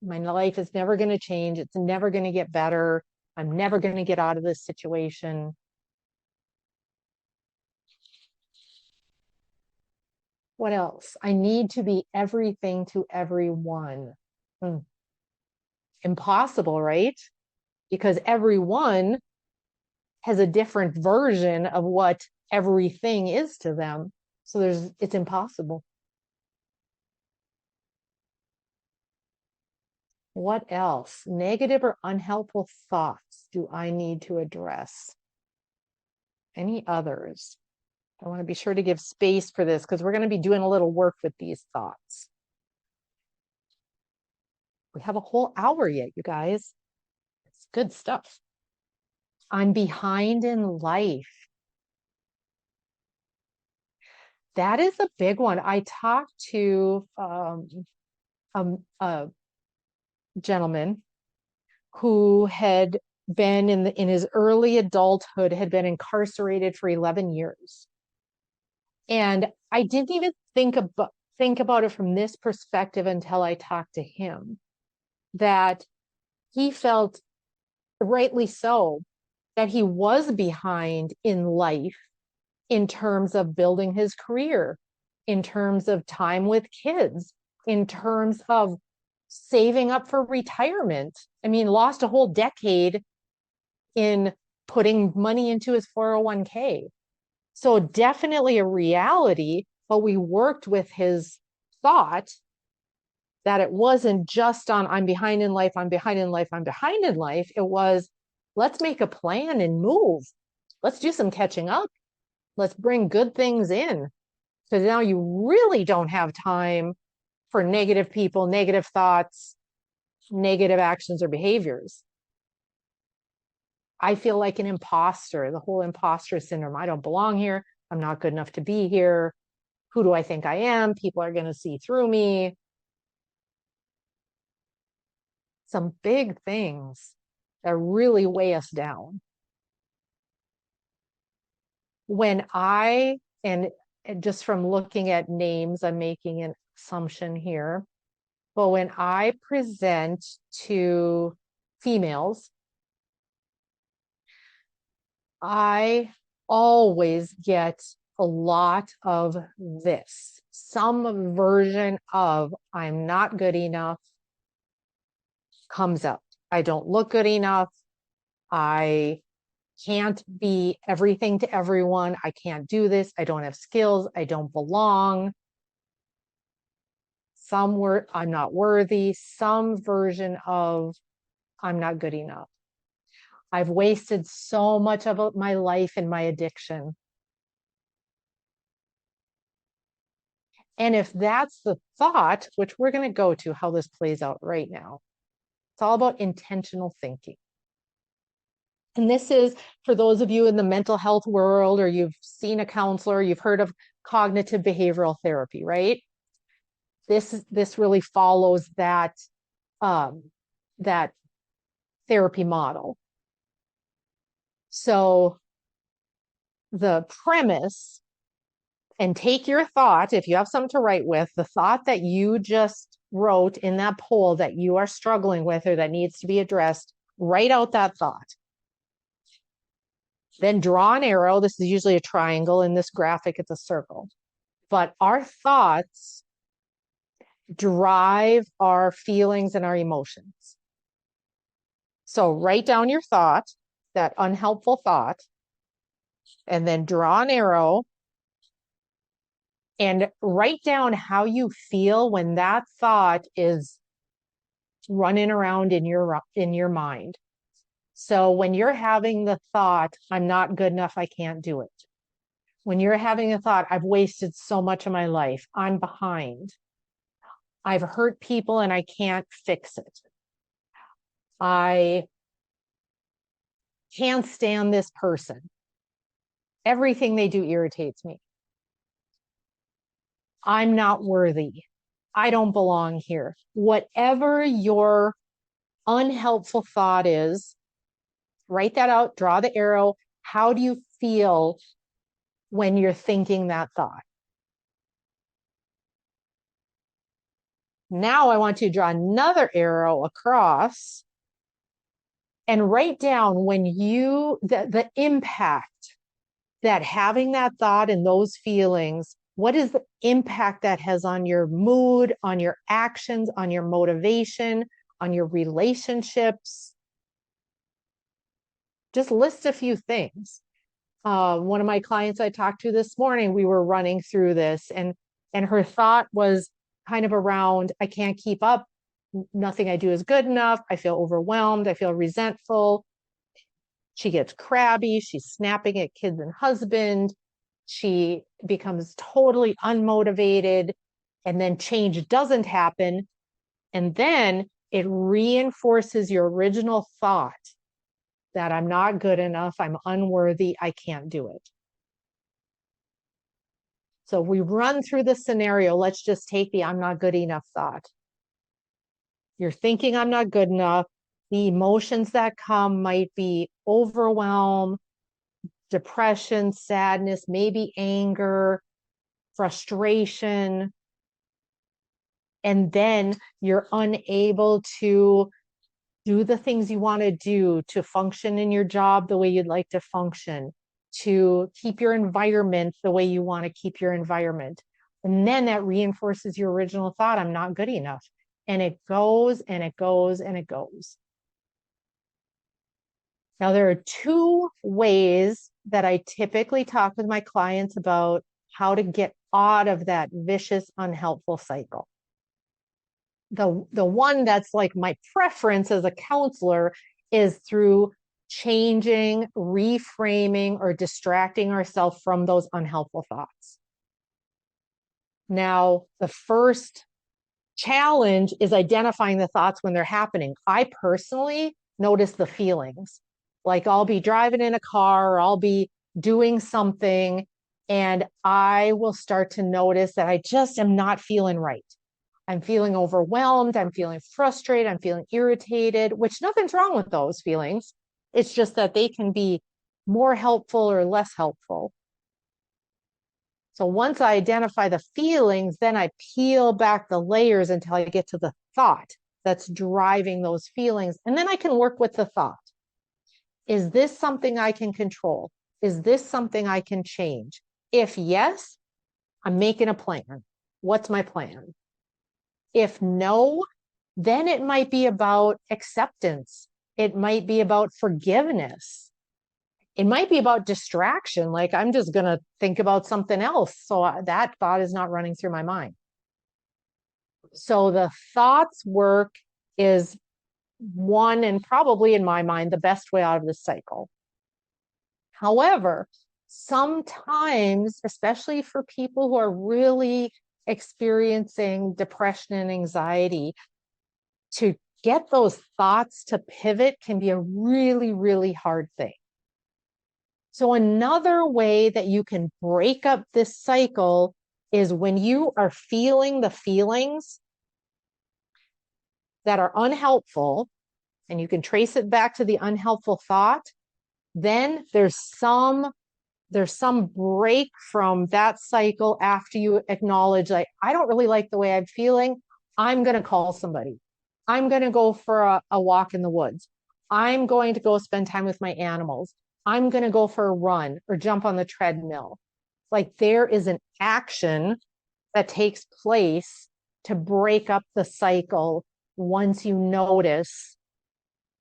My life is never going to change. It's never going to get better. I'm never going to get out of this situation. What else? I need to be everything to everyone. Impossible, right? Because everyone has a different version of what everything is to them. So it's impossible. What else? Negative or unhelpful thoughts do I need to address? Any others? I want to be sure to give space for this because we're going to be doing a little work with these thoughts. We have a whole hour yet, you guys. It's good stuff. I'm behind in life. That is a big one. I talked to a gentleman who had been in his early adulthood, had been incarcerated for 11 years. And I didn't even think about it from this perspective until I talked to him, that he felt, rightly so, that he was behind in life in terms of building his career, in terms of time with kids, in terms of saving up for retirement. I mean, lost a whole decade in putting money into his 401k. So definitely a reality, but we worked with his thought that it wasn't just on I'm behind in life, I'm behind in life, I'm behind in life. It was, let's make a plan and move. Let's do some catching up. Let's bring good things in. So now you really don't have time for negative people, negative thoughts, negative actions or behaviors. I feel like an imposter, the whole imposter syndrome. I don't belong here. I'm not good enough to be here. Who do I think I am? People are going to see through me. Some big things that really weigh us down. And and just from looking at names, I'm making an assumption here. But when I present to females, I always get a lot of this, some version of I'm not good enough comes up. I don't look good enough. I can't be everything to everyone. I can't do this. I don't have skills. I don't belong. Some word, I'm not worthy. Some version of I'm not good enough. I've wasted so much of my life in my addiction. And if that's the thought, which we're going to go to how this plays out right now, it's all about intentional thinking. And this is for those of you in the mental health world, or you've seen a counselor, you've heard of cognitive behavioral therapy, right? This really follows that that therapy model. So the premise, and take your thought, if you have something to write with, the thought that you just wrote in that poll that you are struggling with or that needs to be addressed, write out that thought. Then draw an arrow. This is usually a triangle. In this graphic, it's a circle. But our thoughts drive our feelings and our emotions. So write down your thought, that unhelpful thought, and then draw an arrow and write down how you feel when that thought is running around in your mind. So when you're having the thought, I'm not good enough, I can't do it. When you're having a thought, I've wasted so much of my life, I'm behind, I've hurt people and I can't fix it, I can't stand this person, everything they do irritates me, I'm not worthy, I don't belong here. Whatever your unhelpful thought is, write that out, draw the arrow. How do you feel when you're thinking that thought? Now I want you to draw another arrow across and write down when the impact that having that thought and those feelings, what is the impact that has on your mood, on your actions, on your motivation, on your relationships? Just list a few things. One of my clients I talked to this morning, we were running through this, and her thought was kind of around, I can't keep up. Nothing I do is good enough. I feel overwhelmed. I feel resentful. She gets crabby. She's snapping at kids and husband. She becomes totally unmotivated. And then change doesn't happen. And then it reinforces your original thought that I'm not good enough, I'm unworthy, I can't do it. So we run through the scenario. Let's just take the I'm not good enough thought. You're thinking I'm not good enough. The emotions that come might be overwhelm, depression, sadness, maybe anger, frustration. And then you're unable to do the things you want to do, to function in your job the way you'd like to function, to keep your environment the way you want to keep your environment. And then that reinforces your original thought, I'm not good enough. And it goes and it goes and it goes. Now, there are two ways that I typically talk with my clients about how to get out of that vicious, unhelpful cycle. The one that's like my preference as a counselor is through changing, reframing, or distracting ourselves from those unhelpful thoughts. Now, the first challenge is identifying the thoughts when they're happening. I personally notice the feelings. Like I'll be driving in a car, or I'll be doing something, and I will start to notice that I just am not feeling right. I'm feeling overwhelmed. I'm feeling frustrated. I'm feeling irritated, which nothing's wrong with those feelings. It's just that they can be more helpful or less helpful. So once I identify the feelings, then I peel back the layers until I get to the thought that's driving those feelings. And then I can work with the thought. Is this something I can control? Is this something I can change? If yes, I'm making a plan. What's my plan? If no, then it might be about acceptance. It might be about forgiveness. It might be about distraction. Like I'm just going to think about something else. So that thought is not running through my mind. So the thoughts work is one, and probably in my mind, the best way out of this cycle. However, sometimes, especially for people who are really experiencing depression and anxiety, to get those thoughts to pivot can be a really, really hard thing. So another way that you can break up this cycle is when you are feeling the feelings that are unhelpful, and you can trace it back to the unhelpful thought, then there's some break from that cycle after you acknowledge, like, I don't really like the way I'm feeling. I'm going to call somebody. I'm going to go for a walk in the woods. I'm going to go spend time with my animals. I'm going to go for a run or jump on the treadmill. Like there is an action that takes place to break up the cycle once you notice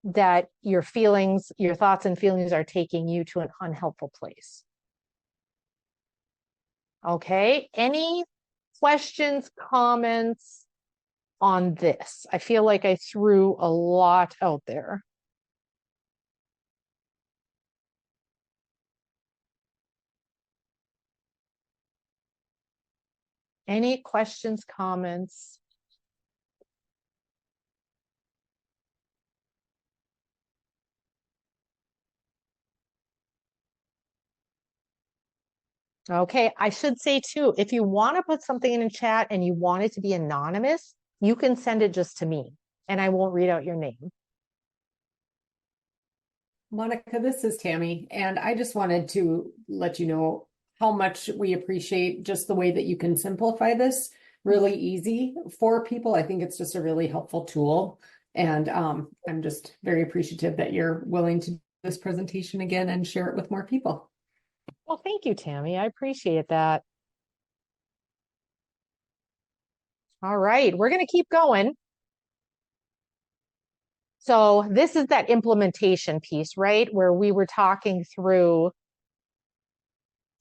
that your feelings, your thoughts and feelings are taking you to an unhelpful place. Okay, any questions, comments on this? I feel like I threw a lot out there. Any questions, comments? Okay, I should say too, if you want to put something in a chat and you want it to be anonymous, you can send it just to me and I won't read out your name. Monica, this is Tammy, and I just wanted to let you know how much we appreciate just the way that you can simplify this really easy for people. I think it's just a really helpful tool, and I'm just very appreciative that you're willing to do this presentation again and share it with more people. Well, thank you, Tammy. I appreciate that. All right, we're going to keep going. So this is that implementation piece, right? Where we were talking through.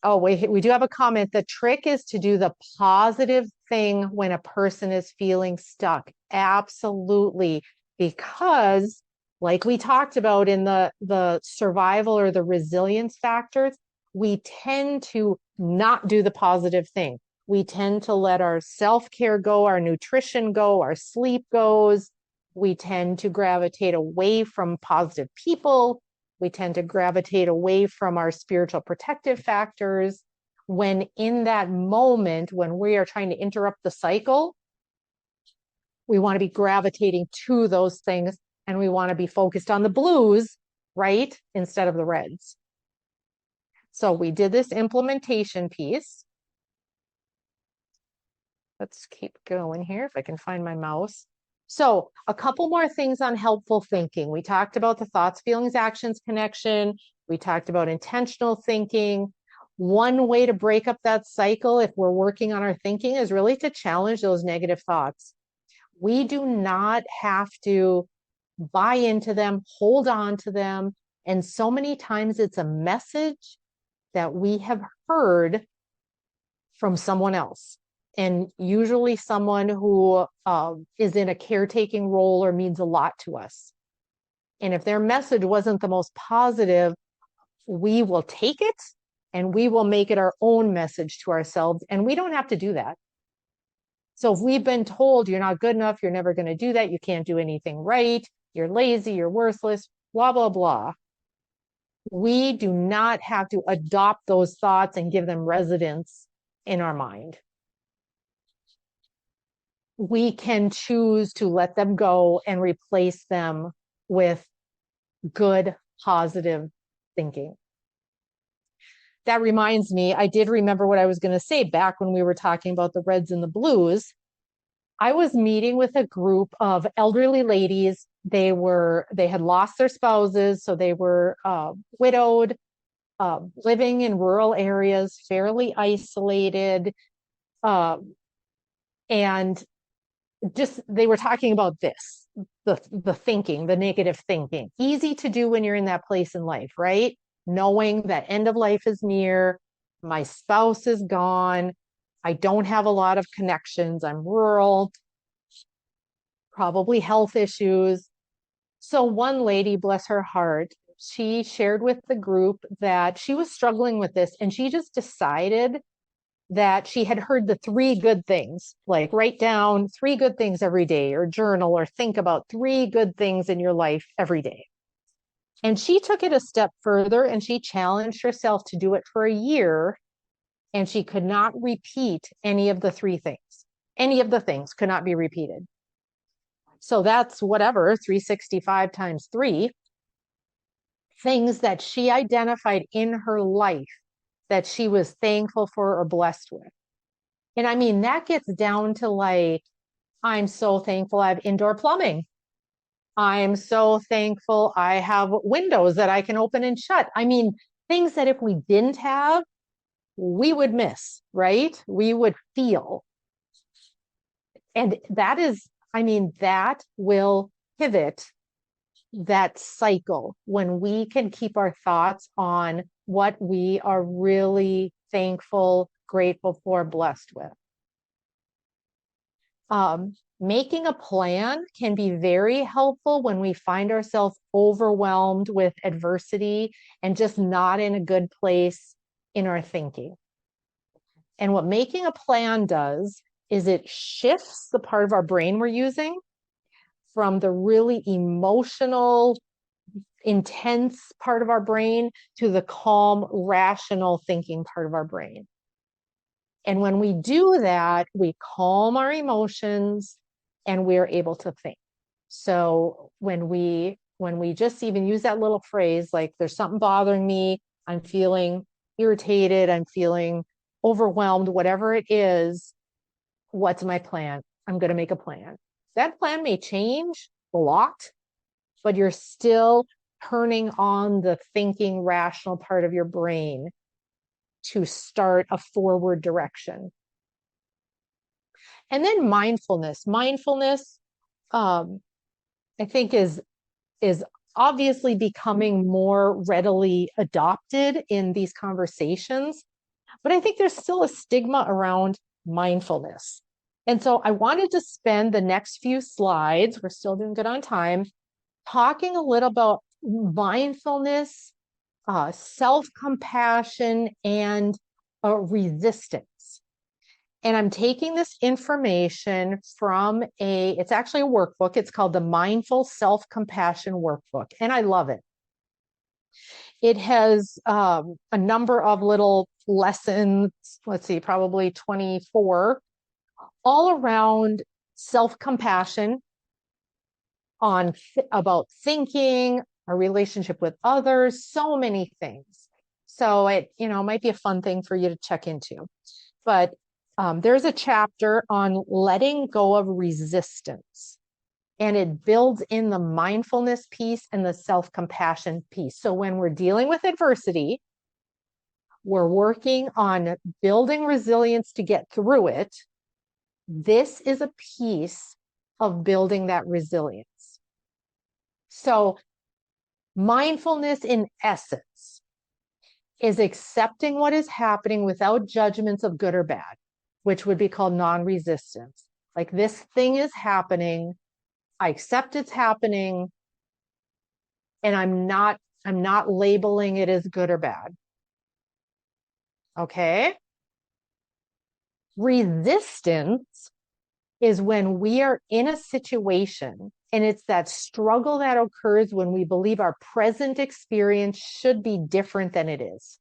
Oh, we do have a comment. The trick is to do the positive thing when a person is feeling stuck. Absolutely. Because like we talked about in the survival or the resilience factors, we tend to not do the positive thing. We tend to let our self-care go, our nutrition go, our sleep goes. We tend to gravitate away from positive people. We tend to gravitate away from our spiritual protective factors. When in that moment, when we are trying to interrupt the cycle, we want to be gravitating to those things and we want to be focused on the blues, right? Instead of the reds. So we did this implementation piece. Let's keep going here if I can find my mouse. So a couple more things on helpful thinking. We talked about the thoughts, feelings, actions connection. We talked about intentional thinking. One way to break up that cycle if we're working on our thinking is really to challenge those negative thoughts. We do not have to buy into them, hold on to them. And so many times it's a message that we have heard from someone else. And usually someone who is in a caretaking role or means a lot to us. And if their message wasn't the most positive, we will take it and we will make it our own message to ourselves. And we don't have to do that. So if we've been told you're not good enough, you're never going to do that, you can't do anything right, you're lazy, you're worthless, blah, blah, blah. We do not have to adopt those thoughts and give them residence in our mind. We can choose to let them go and replace them with good, positive thinking. that reminds me, I did remember what I was going to say back when we were talking about the reds and the blues. I was meeting with a group of elderly ladies. They had lost their spouses, so they were widowed, living in rural areas, fairly isolated, uh, and just they were talking about this, the thinking, the negative thinking. Easy to do when you're in that place in life, right? Knowing that end of life is near, my spouse is gone, I don't have a lot of connections, I'm rural, probably health issues. So one lady, bless her heart, she shared with the group that she was struggling with this, and she just decided that she had heard the three good things, like write down three good things every day, or journal, or think about three good things in your life every day. And she took it a step further and she challenged herself to do it for a year. And she could not repeat any of the three things. Any of the things could not be repeated. So that's whatever, 365 times three things that she identified in her life that she was thankful for or blessed with. And I mean, that gets down to like, I'm so thankful I have indoor plumbing. I'm so thankful I have windows that I can open and shut. I mean, things that if we didn't have, we would miss, right? We would feel. And that is, I mean, that will pivot that cycle when we can keep our thoughts on what we are really thankful, grateful for, blessed with. Making a plan can be very helpful when we find ourselves overwhelmed with adversity and just not in a good place in our thinking. And what making a plan does is it shifts the part of our brain we're using from the really emotional, intense part of our brain to the calm, rational thinking part of our brain. And when we do that, we calm our emotions and we're able to think. So when we just even use that little phrase, like there's something bothering me, I'm feeling irritated, I'm feeling overwhelmed, whatever it is, what's my plan? I'm going to make a plan. That plan may change a lot, but you're still turning on the thinking, rational part of your brain to start a forward direction. And then mindfulness. Mindfulness, I think is obviously becoming more readily adopted in these conversations, but I think there's still a stigma around mindfulness. And so I wanted to spend the next few slides, we're still doing good on time, talking a little about mindfulness, self-compassion, and resistance. And I'm taking this information from it's actually a workbook. It's called the Mindful Self-Compassion Workbook, and I love it. It has a number of little lessons, let's see, probably 24, all around self-compassion, about thinking, our relationship with others, so many things. So it, might be a fun thing for you to check into. But there's a chapter on letting go of resistance, and it builds in the mindfulness piece and the self-compassion piece. So when we're dealing with adversity, we're working on building resilience to get through it. This is a piece of building that resilience. So mindfulness in essence is accepting what is happening without judgments of good or bad, which would be called non-resistance. Like, this thing is happening, I accept it's happening, and I'm not labeling it as good or bad. Okay? Resistance is when we are in a situation and it's that struggle that occurs when we believe our present experience should be different than it is.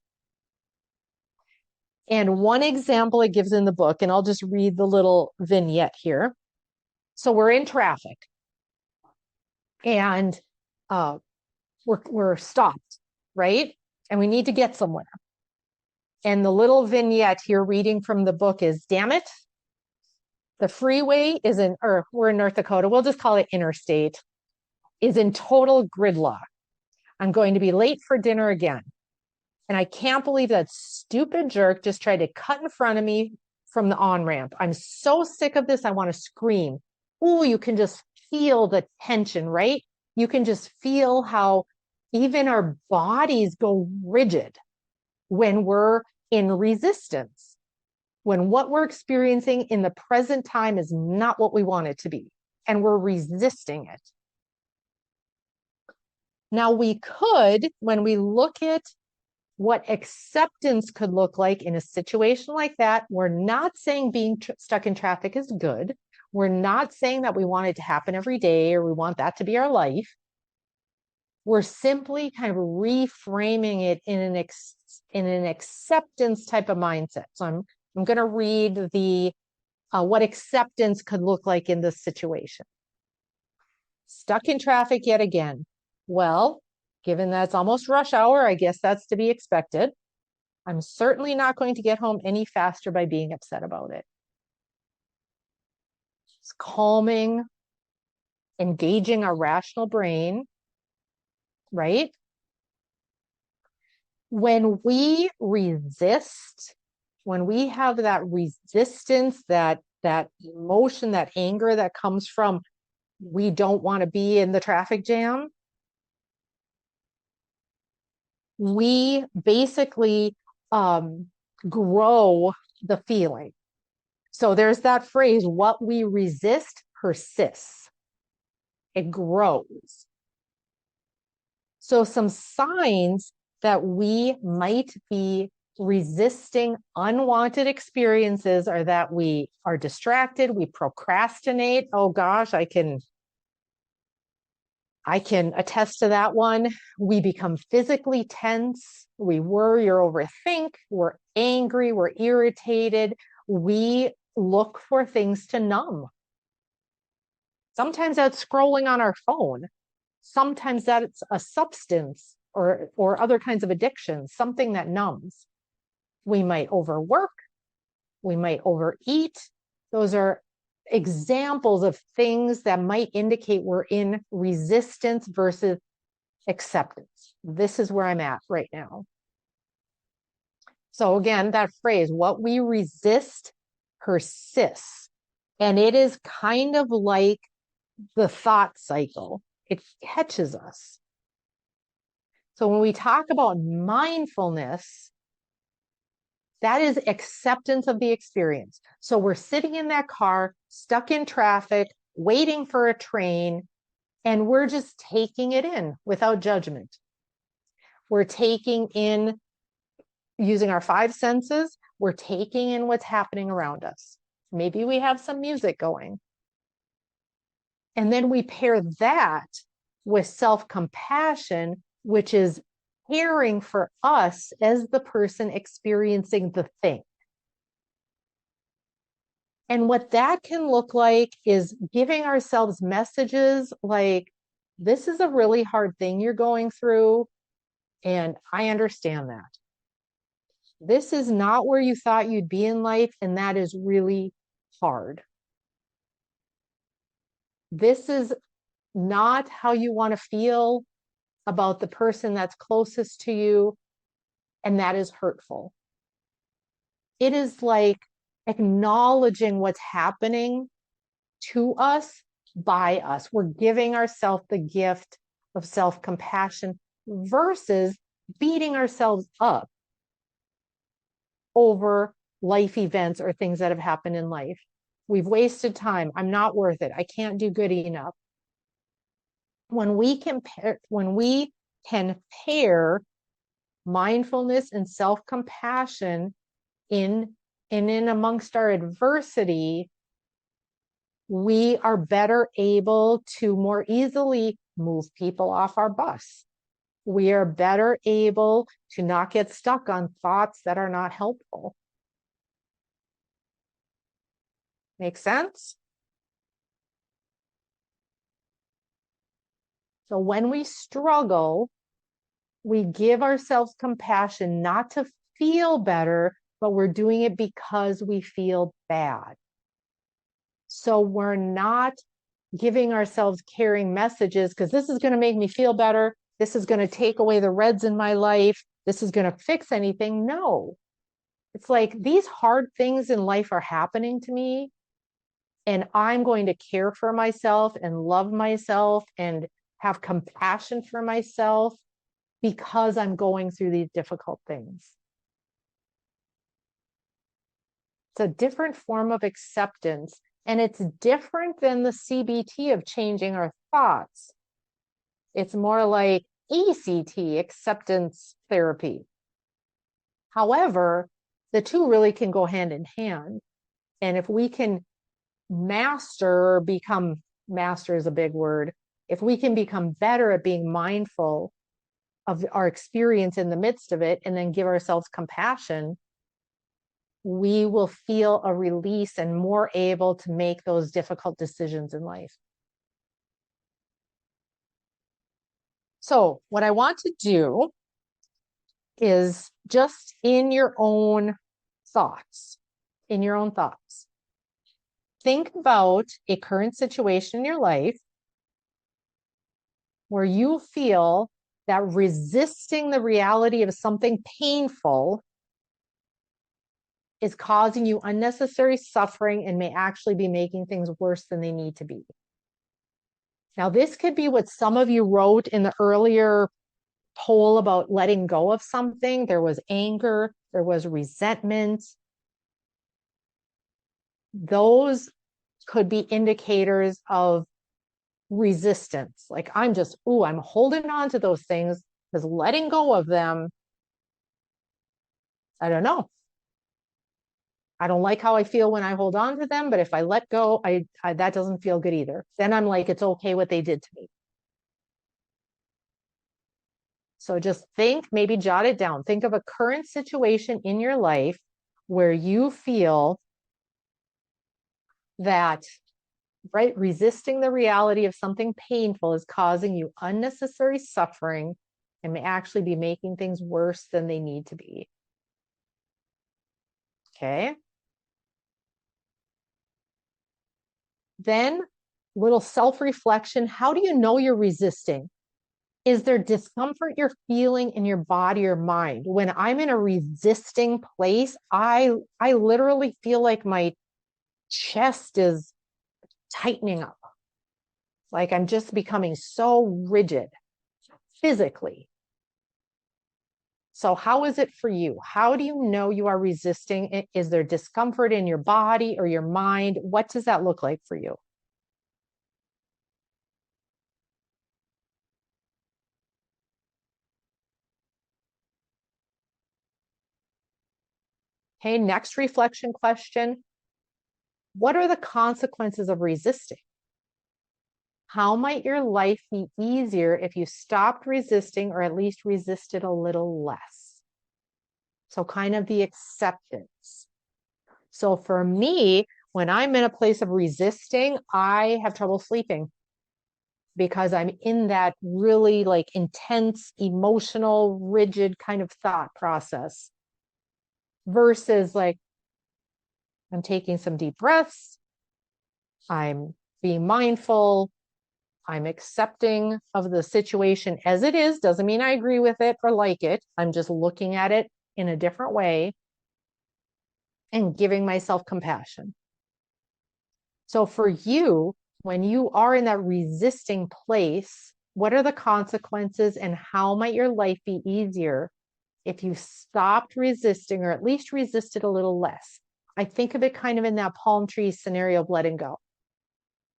And one example it gives in the book, and I'll just read the little vignette here. So we're in traffic and we're stopped, right? And we need to get somewhere. And the little vignette here reading from the book is, damn it, the freeway is in, or we're in North Dakota, we'll just call it interstate, is in total gridlock. I'm going to be late for dinner again. And I can't believe that stupid jerk just tried to cut in front of me from the on-ramp. I'm so sick of this. I want to scream. Oh, you can just feel the tension, right? You can just feel how even our bodies go rigid when we're in resistance, when what we're experiencing in the present time is not what we want it to be, and we're resisting it. Now, we could, when we look at what acceptance could look like in a situation like that, we're not saying being stuck in traffic is good. We're not saying that we want it to happen every day or we want that to be our life. We're simply kind of reframing it in an acceptance type of mindset. So I'm going to read the what acceptance could look like in this situation. Stuck in traffic yet again. Well, given that it's almost rush hour, I guess that's to be expected. I'm certainly not going to get home any faster by being upset about it. It's calming, engaging our rational brain, right? When we resist, when we have that resistance, that emotion, that anger that comes from we don't want to be in the traffic jam, we basically grow the feeling. So there's that phrase, what we resist persists. It grows. So some signs that we might be resisting unwanted experiences are that we are distracted, we procrastinate. Oh gosh, I can attest to that one. We become physically tense, we worry or overthink, we're angry, we're irritated. We look for things to numb. Sometimes that's scrolling on our phone. Sometimes that's a substance or other kinds of addictions, something that numbs. We might overwork, we might overeat. Those are examples of things that might indicate we're in resistance versus acceptance. This is where I'm at right now. So again, that phrase, what we resist persists. And it is kind of like the thought cycle. It catches us. So when we talk about mindfulness, that is acceptance of the experience. So we're sitting in that car, stuck in traffic, waiting for a train, and we're just taking it in without judgment. We're taking in, using our five senses, we're taking in what's happening around us. Maybe we have some music going. And then we pair that with self-compassion, which is caring for us as the person experiencing the thing. And what that can look like is giving ourselves messages like, this is a really hard thing you're going through, and I understand that. This is not where you thought you'd be in life, and that is really hard. This is not how you want to feel about the person that's closest to you, and that is hurtful. It is like acknowledging what's happening to us by us. We're giving ourselves the gift of self-compassion versus beating ourselves up over life events or things that have happened in life. We've wasted time. I'm not worth it. I can't do good enough. When we can pair mindfulness and self-compassion in amongst our adversity, we are better able to more easily move people off our bus. We are better able to not get stuck on thoughts that are not helpful. Make sense? So when we struggle, we give ourselves compassion not to feel better, but we're doing it because we feel bad. So we're not giving ourselves caring messages because this is going to make me feel better. This is going to take away the reds in my life. This is going to fix anything. No, it's like these hard things in life are happening to me, and I'm going to care for myself and love myself and have compassion for myself because I'm going through these difficult things. It's a different form of acceptance, and it's different than the CBT of changing our thoughts. It's more like ACT, acceptance therapy. However, the two really can go hand in hand. And if we can master or become, master is a big word, if we can become better at being mindful of our experience in the midst of it and then give ourselves compassion, we will feel a release and more able to make those difficult decisions in life. So what I want to do is just in your own thoughts, think about a current situation in your life where you feel that resisting the reality of something painful is causing you unnecessary suffering and may actually be making things worse than they need to be. Now, this could be what some of you wrote in the earlier poll about letting go of something. There was anger, there was resentment. Those could be indicators of resistance. Like I'm holding on to those things because letting go of them, I don't know. I don't like how I feel when I hold on to them, but if I let go, that doesn't feel good either. Then I'm like, it's okay what they did to me. So just think, maybe jot it down. Think of a current situation in your life where you feel that, right, resisting the reality of something painful is causing you unnecessary suffering and may actually be making things worse than they need to be. Okay. Then, little self-reflection. How do you know you're resisting? Is there discomfort you're feeling in your body or mind? When I'm in a resisting place, I literally feel like my chest is tightening up. Like I'm just becoming so rigid physically. So how is it for you? How do you know you are resisting? Is there discomfort in your body or your mind? What does that look like for you? Okay, next reflection question. What are the consequences of resisting? How might your life be easier if you stopped resisting or at least resisted a little less? So kind of the acceptance. So for me, when I'm in a place of resisting, I have trouble sleeping because I'm in that really like intense, emotional, rigid kind of thought process versus like I'm taking some deep breaths, I'm being mindful, I'm accepting of the situation as it is. Doesn't mean I agree with it or like it. I'm just looking at it in a different way and giving myself compassion. So for you, when you are in that resisting place, what are the consequences and how might your life be easier if you stopped resisting or at least resisted a little less? I think of it kind of in that palm tree scenario of letting go,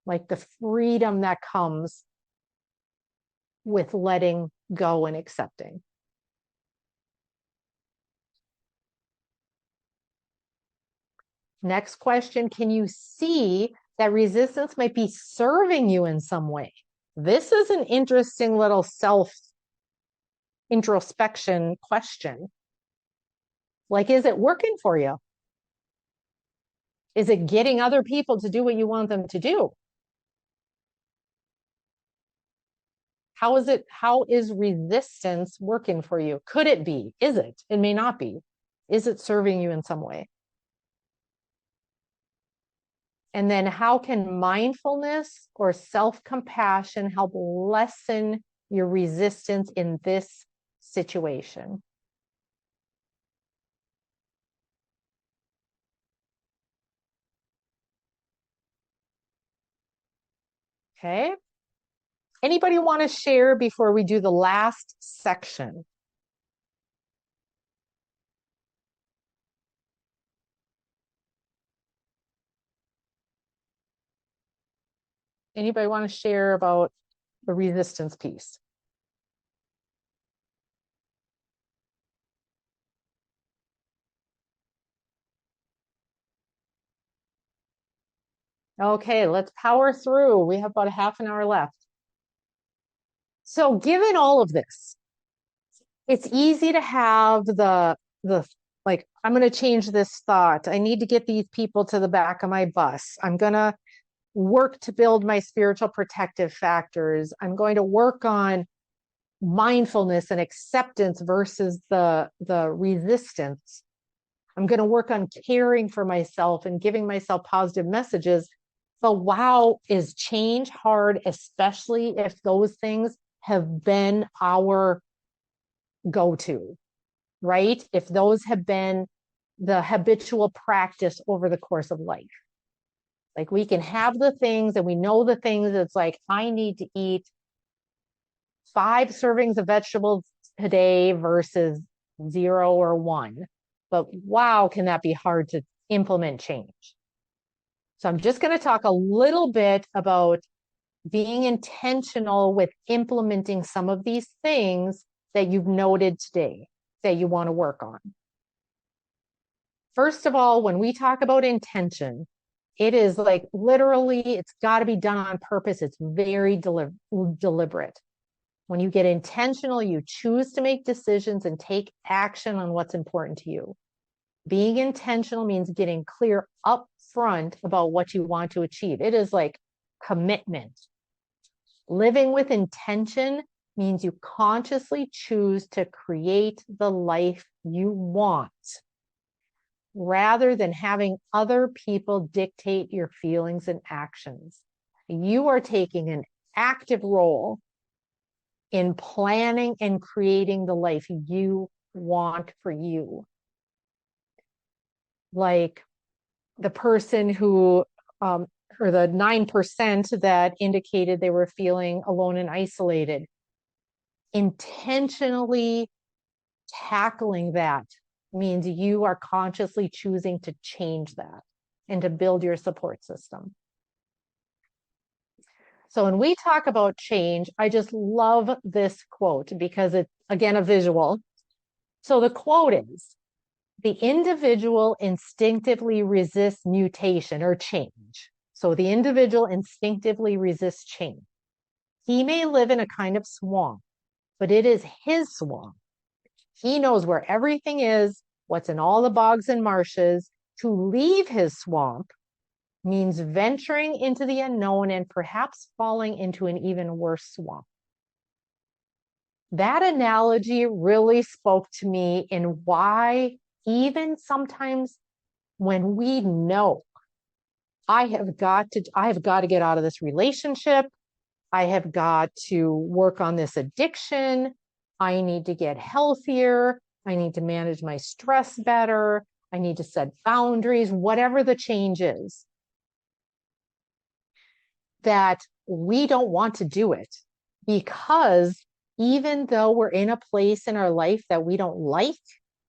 like the freedom that comes with letting go and accepting. Next question, can you see that resistance might be serving you in some way? This is an interesting little self introspection question. Like, is it working for you? Is it getting other people to do what you want them to do? How is resistance working for you? Could it be? Is it? It may not be. Is it serving you in some way? And then how can mindfulness or self-compassion help lessen your resistance in this situation? Okay. Anybody want to share before we do the last section? Anybody want to share about the resistance piece? Okay, let's power through. We have about a half an hour left. So given all of this, it's easy to have the like, I'm going to change this thought. I need to get these people to the back of my bus. I'm going to work to build my spiritual protective factors. I'm going to work on mindfulness and acceptance versus the resistance. I'm going to work on caring for myself and giving myself positive messages. But wow, is change hard, especially if those things have been our go-to, right? If those have been the habitual practice over the course of life. Like we can have the things and we know the things. It's like, I need to eat 5 servings of vegetables today versus 0 or 1. But wow, can that be hard to implement change? So I'm just going to talk a little bit about being intentional with implementing some of these things that you've noted today that you want to work on. First of all, when we talk about intention, it is like literally, it's got to be done on purpose. It's very deliberate. When you get intentional, you choose to make decisions and take action on what's important to you. Being intentional means getting clear up front about what you want to achieve. It is like commitment. Living with intention means you consciously choose to create the life you want rather than having other people dictate your feelings and actions. You are taking an active role in planning and creating the life you want for you. Like the person who, or the 9% that indicated they were feeling alone and isolated, intentionally tackling that means you are consciously choosing to change that and to build your support system. So when we talk about change, I just love this quote because it's, again, a visual. So the quote is, the individual instinctively resists mutation or change. So the individual instinctively resists change. He may live in a kind of swamp, but it is his swamp. He knows where everything is, what's in all the bogs and marshes. To leave his swamp means venturing into the unknown and perhaps falling into an even worse swamp. That analogy really spoke to me in why even sometimes when we know I have got to get out of this relationship, I have got to work on this addiction, I need to get healthier, I need to manage my stress better, I need to set boundaries, whatever the change is, that we don't want to do it because even though we're in a place in our life that we don't like,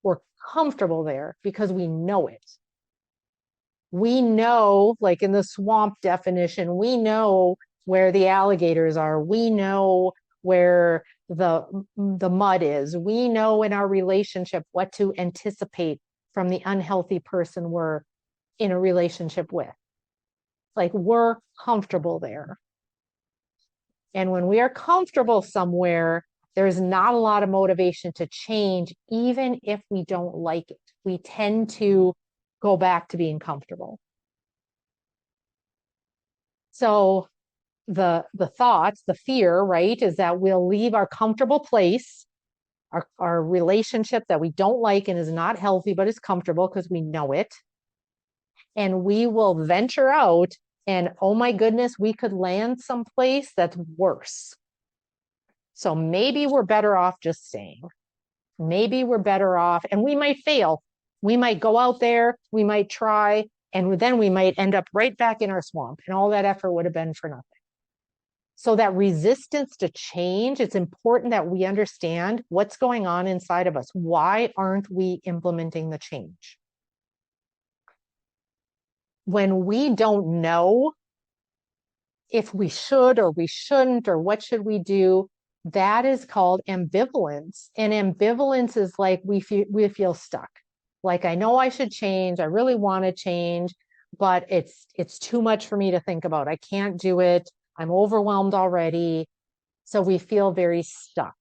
we're comfortable there because we know it. We know, like in the swamp definition, we know where the alligators are. We know where the mud is. We know in our relationship what to anticipate from the unhealthy person we're in a relationship with. Like we're comfortable there. And when we are comfortable somewhere, there's not a lot of motivation to change, even if we don't like it. We tend to go back to being comfortable. So the thoughts, the fear, right, is that we'll leave our comfortable place our relationship that we don't like and is not healthy, but is comfortable because we know it. And we will venture out and, oh my goodness, we could land someplace that's worse. So maybe we're better off just staying. Maybe we're better off, and we might fail. We might go out there, we might try, and then we might end up right back in our swamp, and all that effort would have been for nothing. So that resistance to change, it's important that we understand what's going on inside of us. Why aren't we implementing the change? When we don't know if we should or we shouldn't, or what should we do, that is called ambivalence. And ambivalence is like we feel stuck. Like, I know I should change, I really want to change, but it's too much for me to think about. I can't do it. I'm overwhelmed already. So we feel very stuck.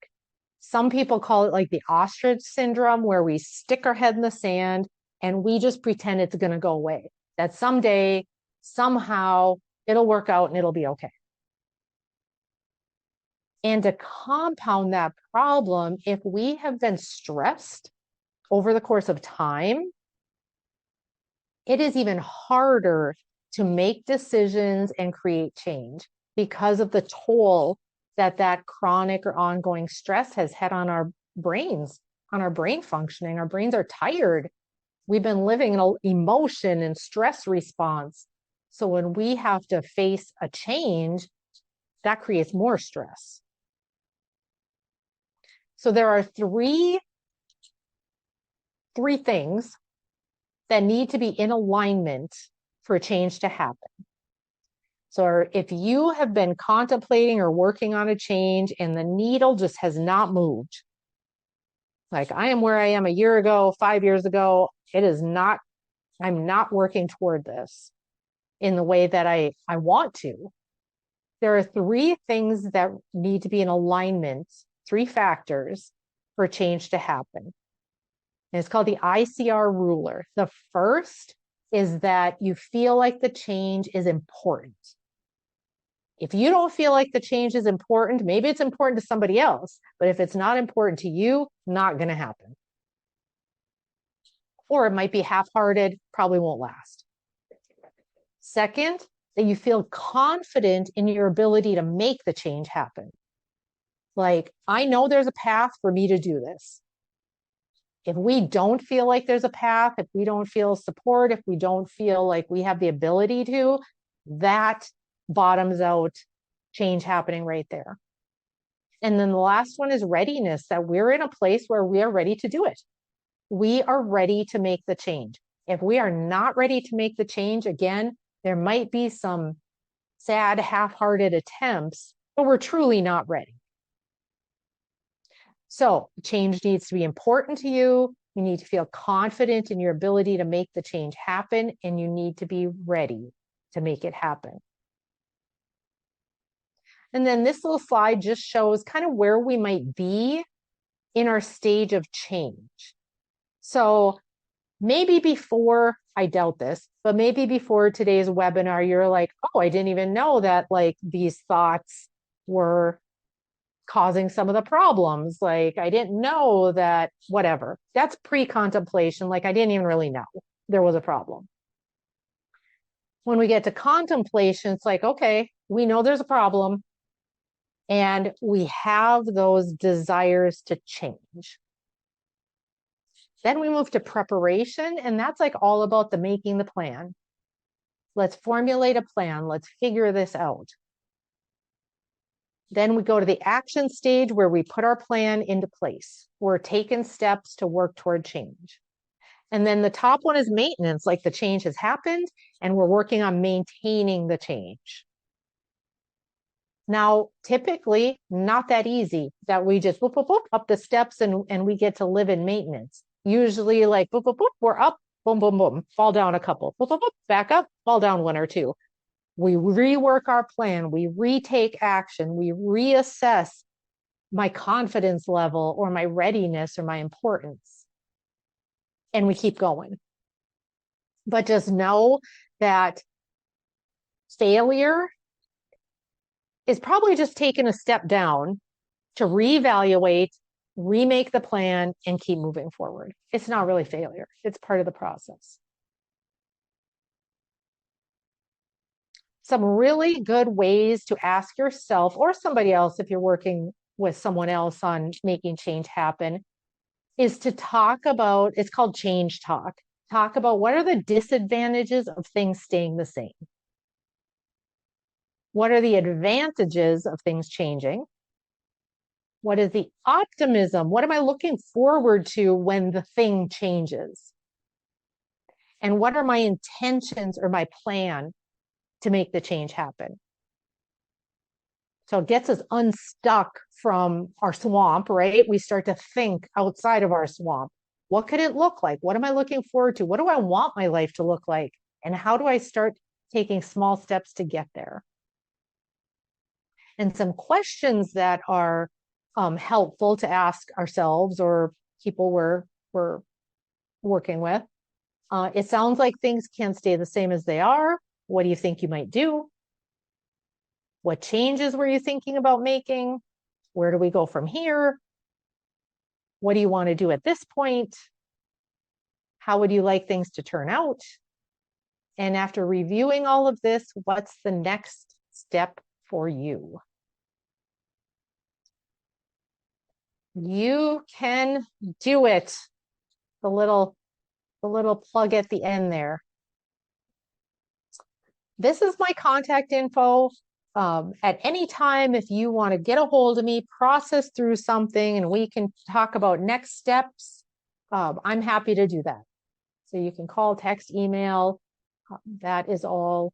Some people call it like the ostrich syndrome, where we stick our head in the sand and we just pretend it's going to go away. That someday, somehow, it'll work out and it'll be okay. And to compound that problem, if we have been stressed over the course of time, it is even harder to make decisions and create change because of the toll that chronic or ongoing stress has had on our brains, on our brain functioning. Our brains are tired. We've been living in an emotion and stress response. So when we have to face a change, that creates more stress. So there are three things that need to be in alignment for a change to happen. So if you have been contemplating or working on a change and the needle just has not moved, like I am where I am a year ago, 5 years ago, I'm not working toward this in the way that I want to. There are three things that need to be in alignment, three factors for change to happen. And it's called the ICR ruler. The first is that you feel like the change is important. If you don't feel like the change is important, maybe it's important to somebody else, but if it's not important to you, not going to happen. Or it might be half-hearted, probably won't last. Second, that you feel confident in your ability to make the change happen. Like, I know there's a path for me to do this. If we don't feel like there's a path, if we don't feel support, if we don't feel like we have the ability to, that bottoms out change happening right there. And then the last one is readiness, that we're in a place where we are ready to do it. We are ready to make the change. If we are not ready to make the change, again, there might be some sad, half-hearted attempts, but we're truly not ready. So change needs to be important to you. You need to feel confident in your ability to make the change happen, and you need to be ready to make it happen. And then this little slide just shows kind of where we might be in our stage of change. So maybe before, I doubt this, but maybe before today's webinar, you're like, oh, I didn't even know that like these thoughts were causing some of the problems. Like, I didn't know that, whatever. That's pre-contemplation. Like, I didn't even really know there was a problem. When we get to contemplation, it's like, okay, we know there's a problem and we have those desires to change. Then we move to preparation, and that's like all about the making the plan. Let's formulate a plan. Let's figure this out. Then we go to the action stage where we put our plan into place. We're taking steps to work toward change. And then the top one is maintenance, like the change has happened and we're working on maintaining the change. Now, typically not that easy that we just whoop, whoop, whoop, up the steps and we get to live in maintenance. Usually like whoop, whoop, whoop, we're up, boom, boom, boom, fall down a couple, whoop, whoop, whoop, back up, fall down one or two. We rework our plan, we retake action, we reassess my confidence level or my readiness or my importance. And we keep going. But just know that failure is probably just taking a step down to reevaluate remake the plan, and keep moving forward. It's not really failure. It's part of the process. Some really good ways to ask yourself or somebody else, if you're working with someone else on making change happen, is to talk about, it's called change talk. Talk about what are the disadvantages of things staying the same? What are the advantages of things changing? What is the optimism? What am I looking forward to when the thing changes? And what are my intentions or my plan to make the change happen? So it gets us unstuck from our swamp, right? We start to think outside of our swamp. What could it look like? What am I looking forward to? What do I want my life to look like? And how do I start taking small steps to get there? And some questions that are helpful to ask ourselves or people we're working with. It sounds like things can't stay the same as they are. What do you think you might do? What changes were you thinking about making? Where do we go from here? What do you want to do at this point? How would you like things to turn out? And after reviewing all of this, what's the next step for you? You can do it. The little plug at the end there. This is my contact info. At any time, if you want to get a hold of me, process through something, and we can talk about next steps, I'm happy to do that. So you can call, text, email. That is all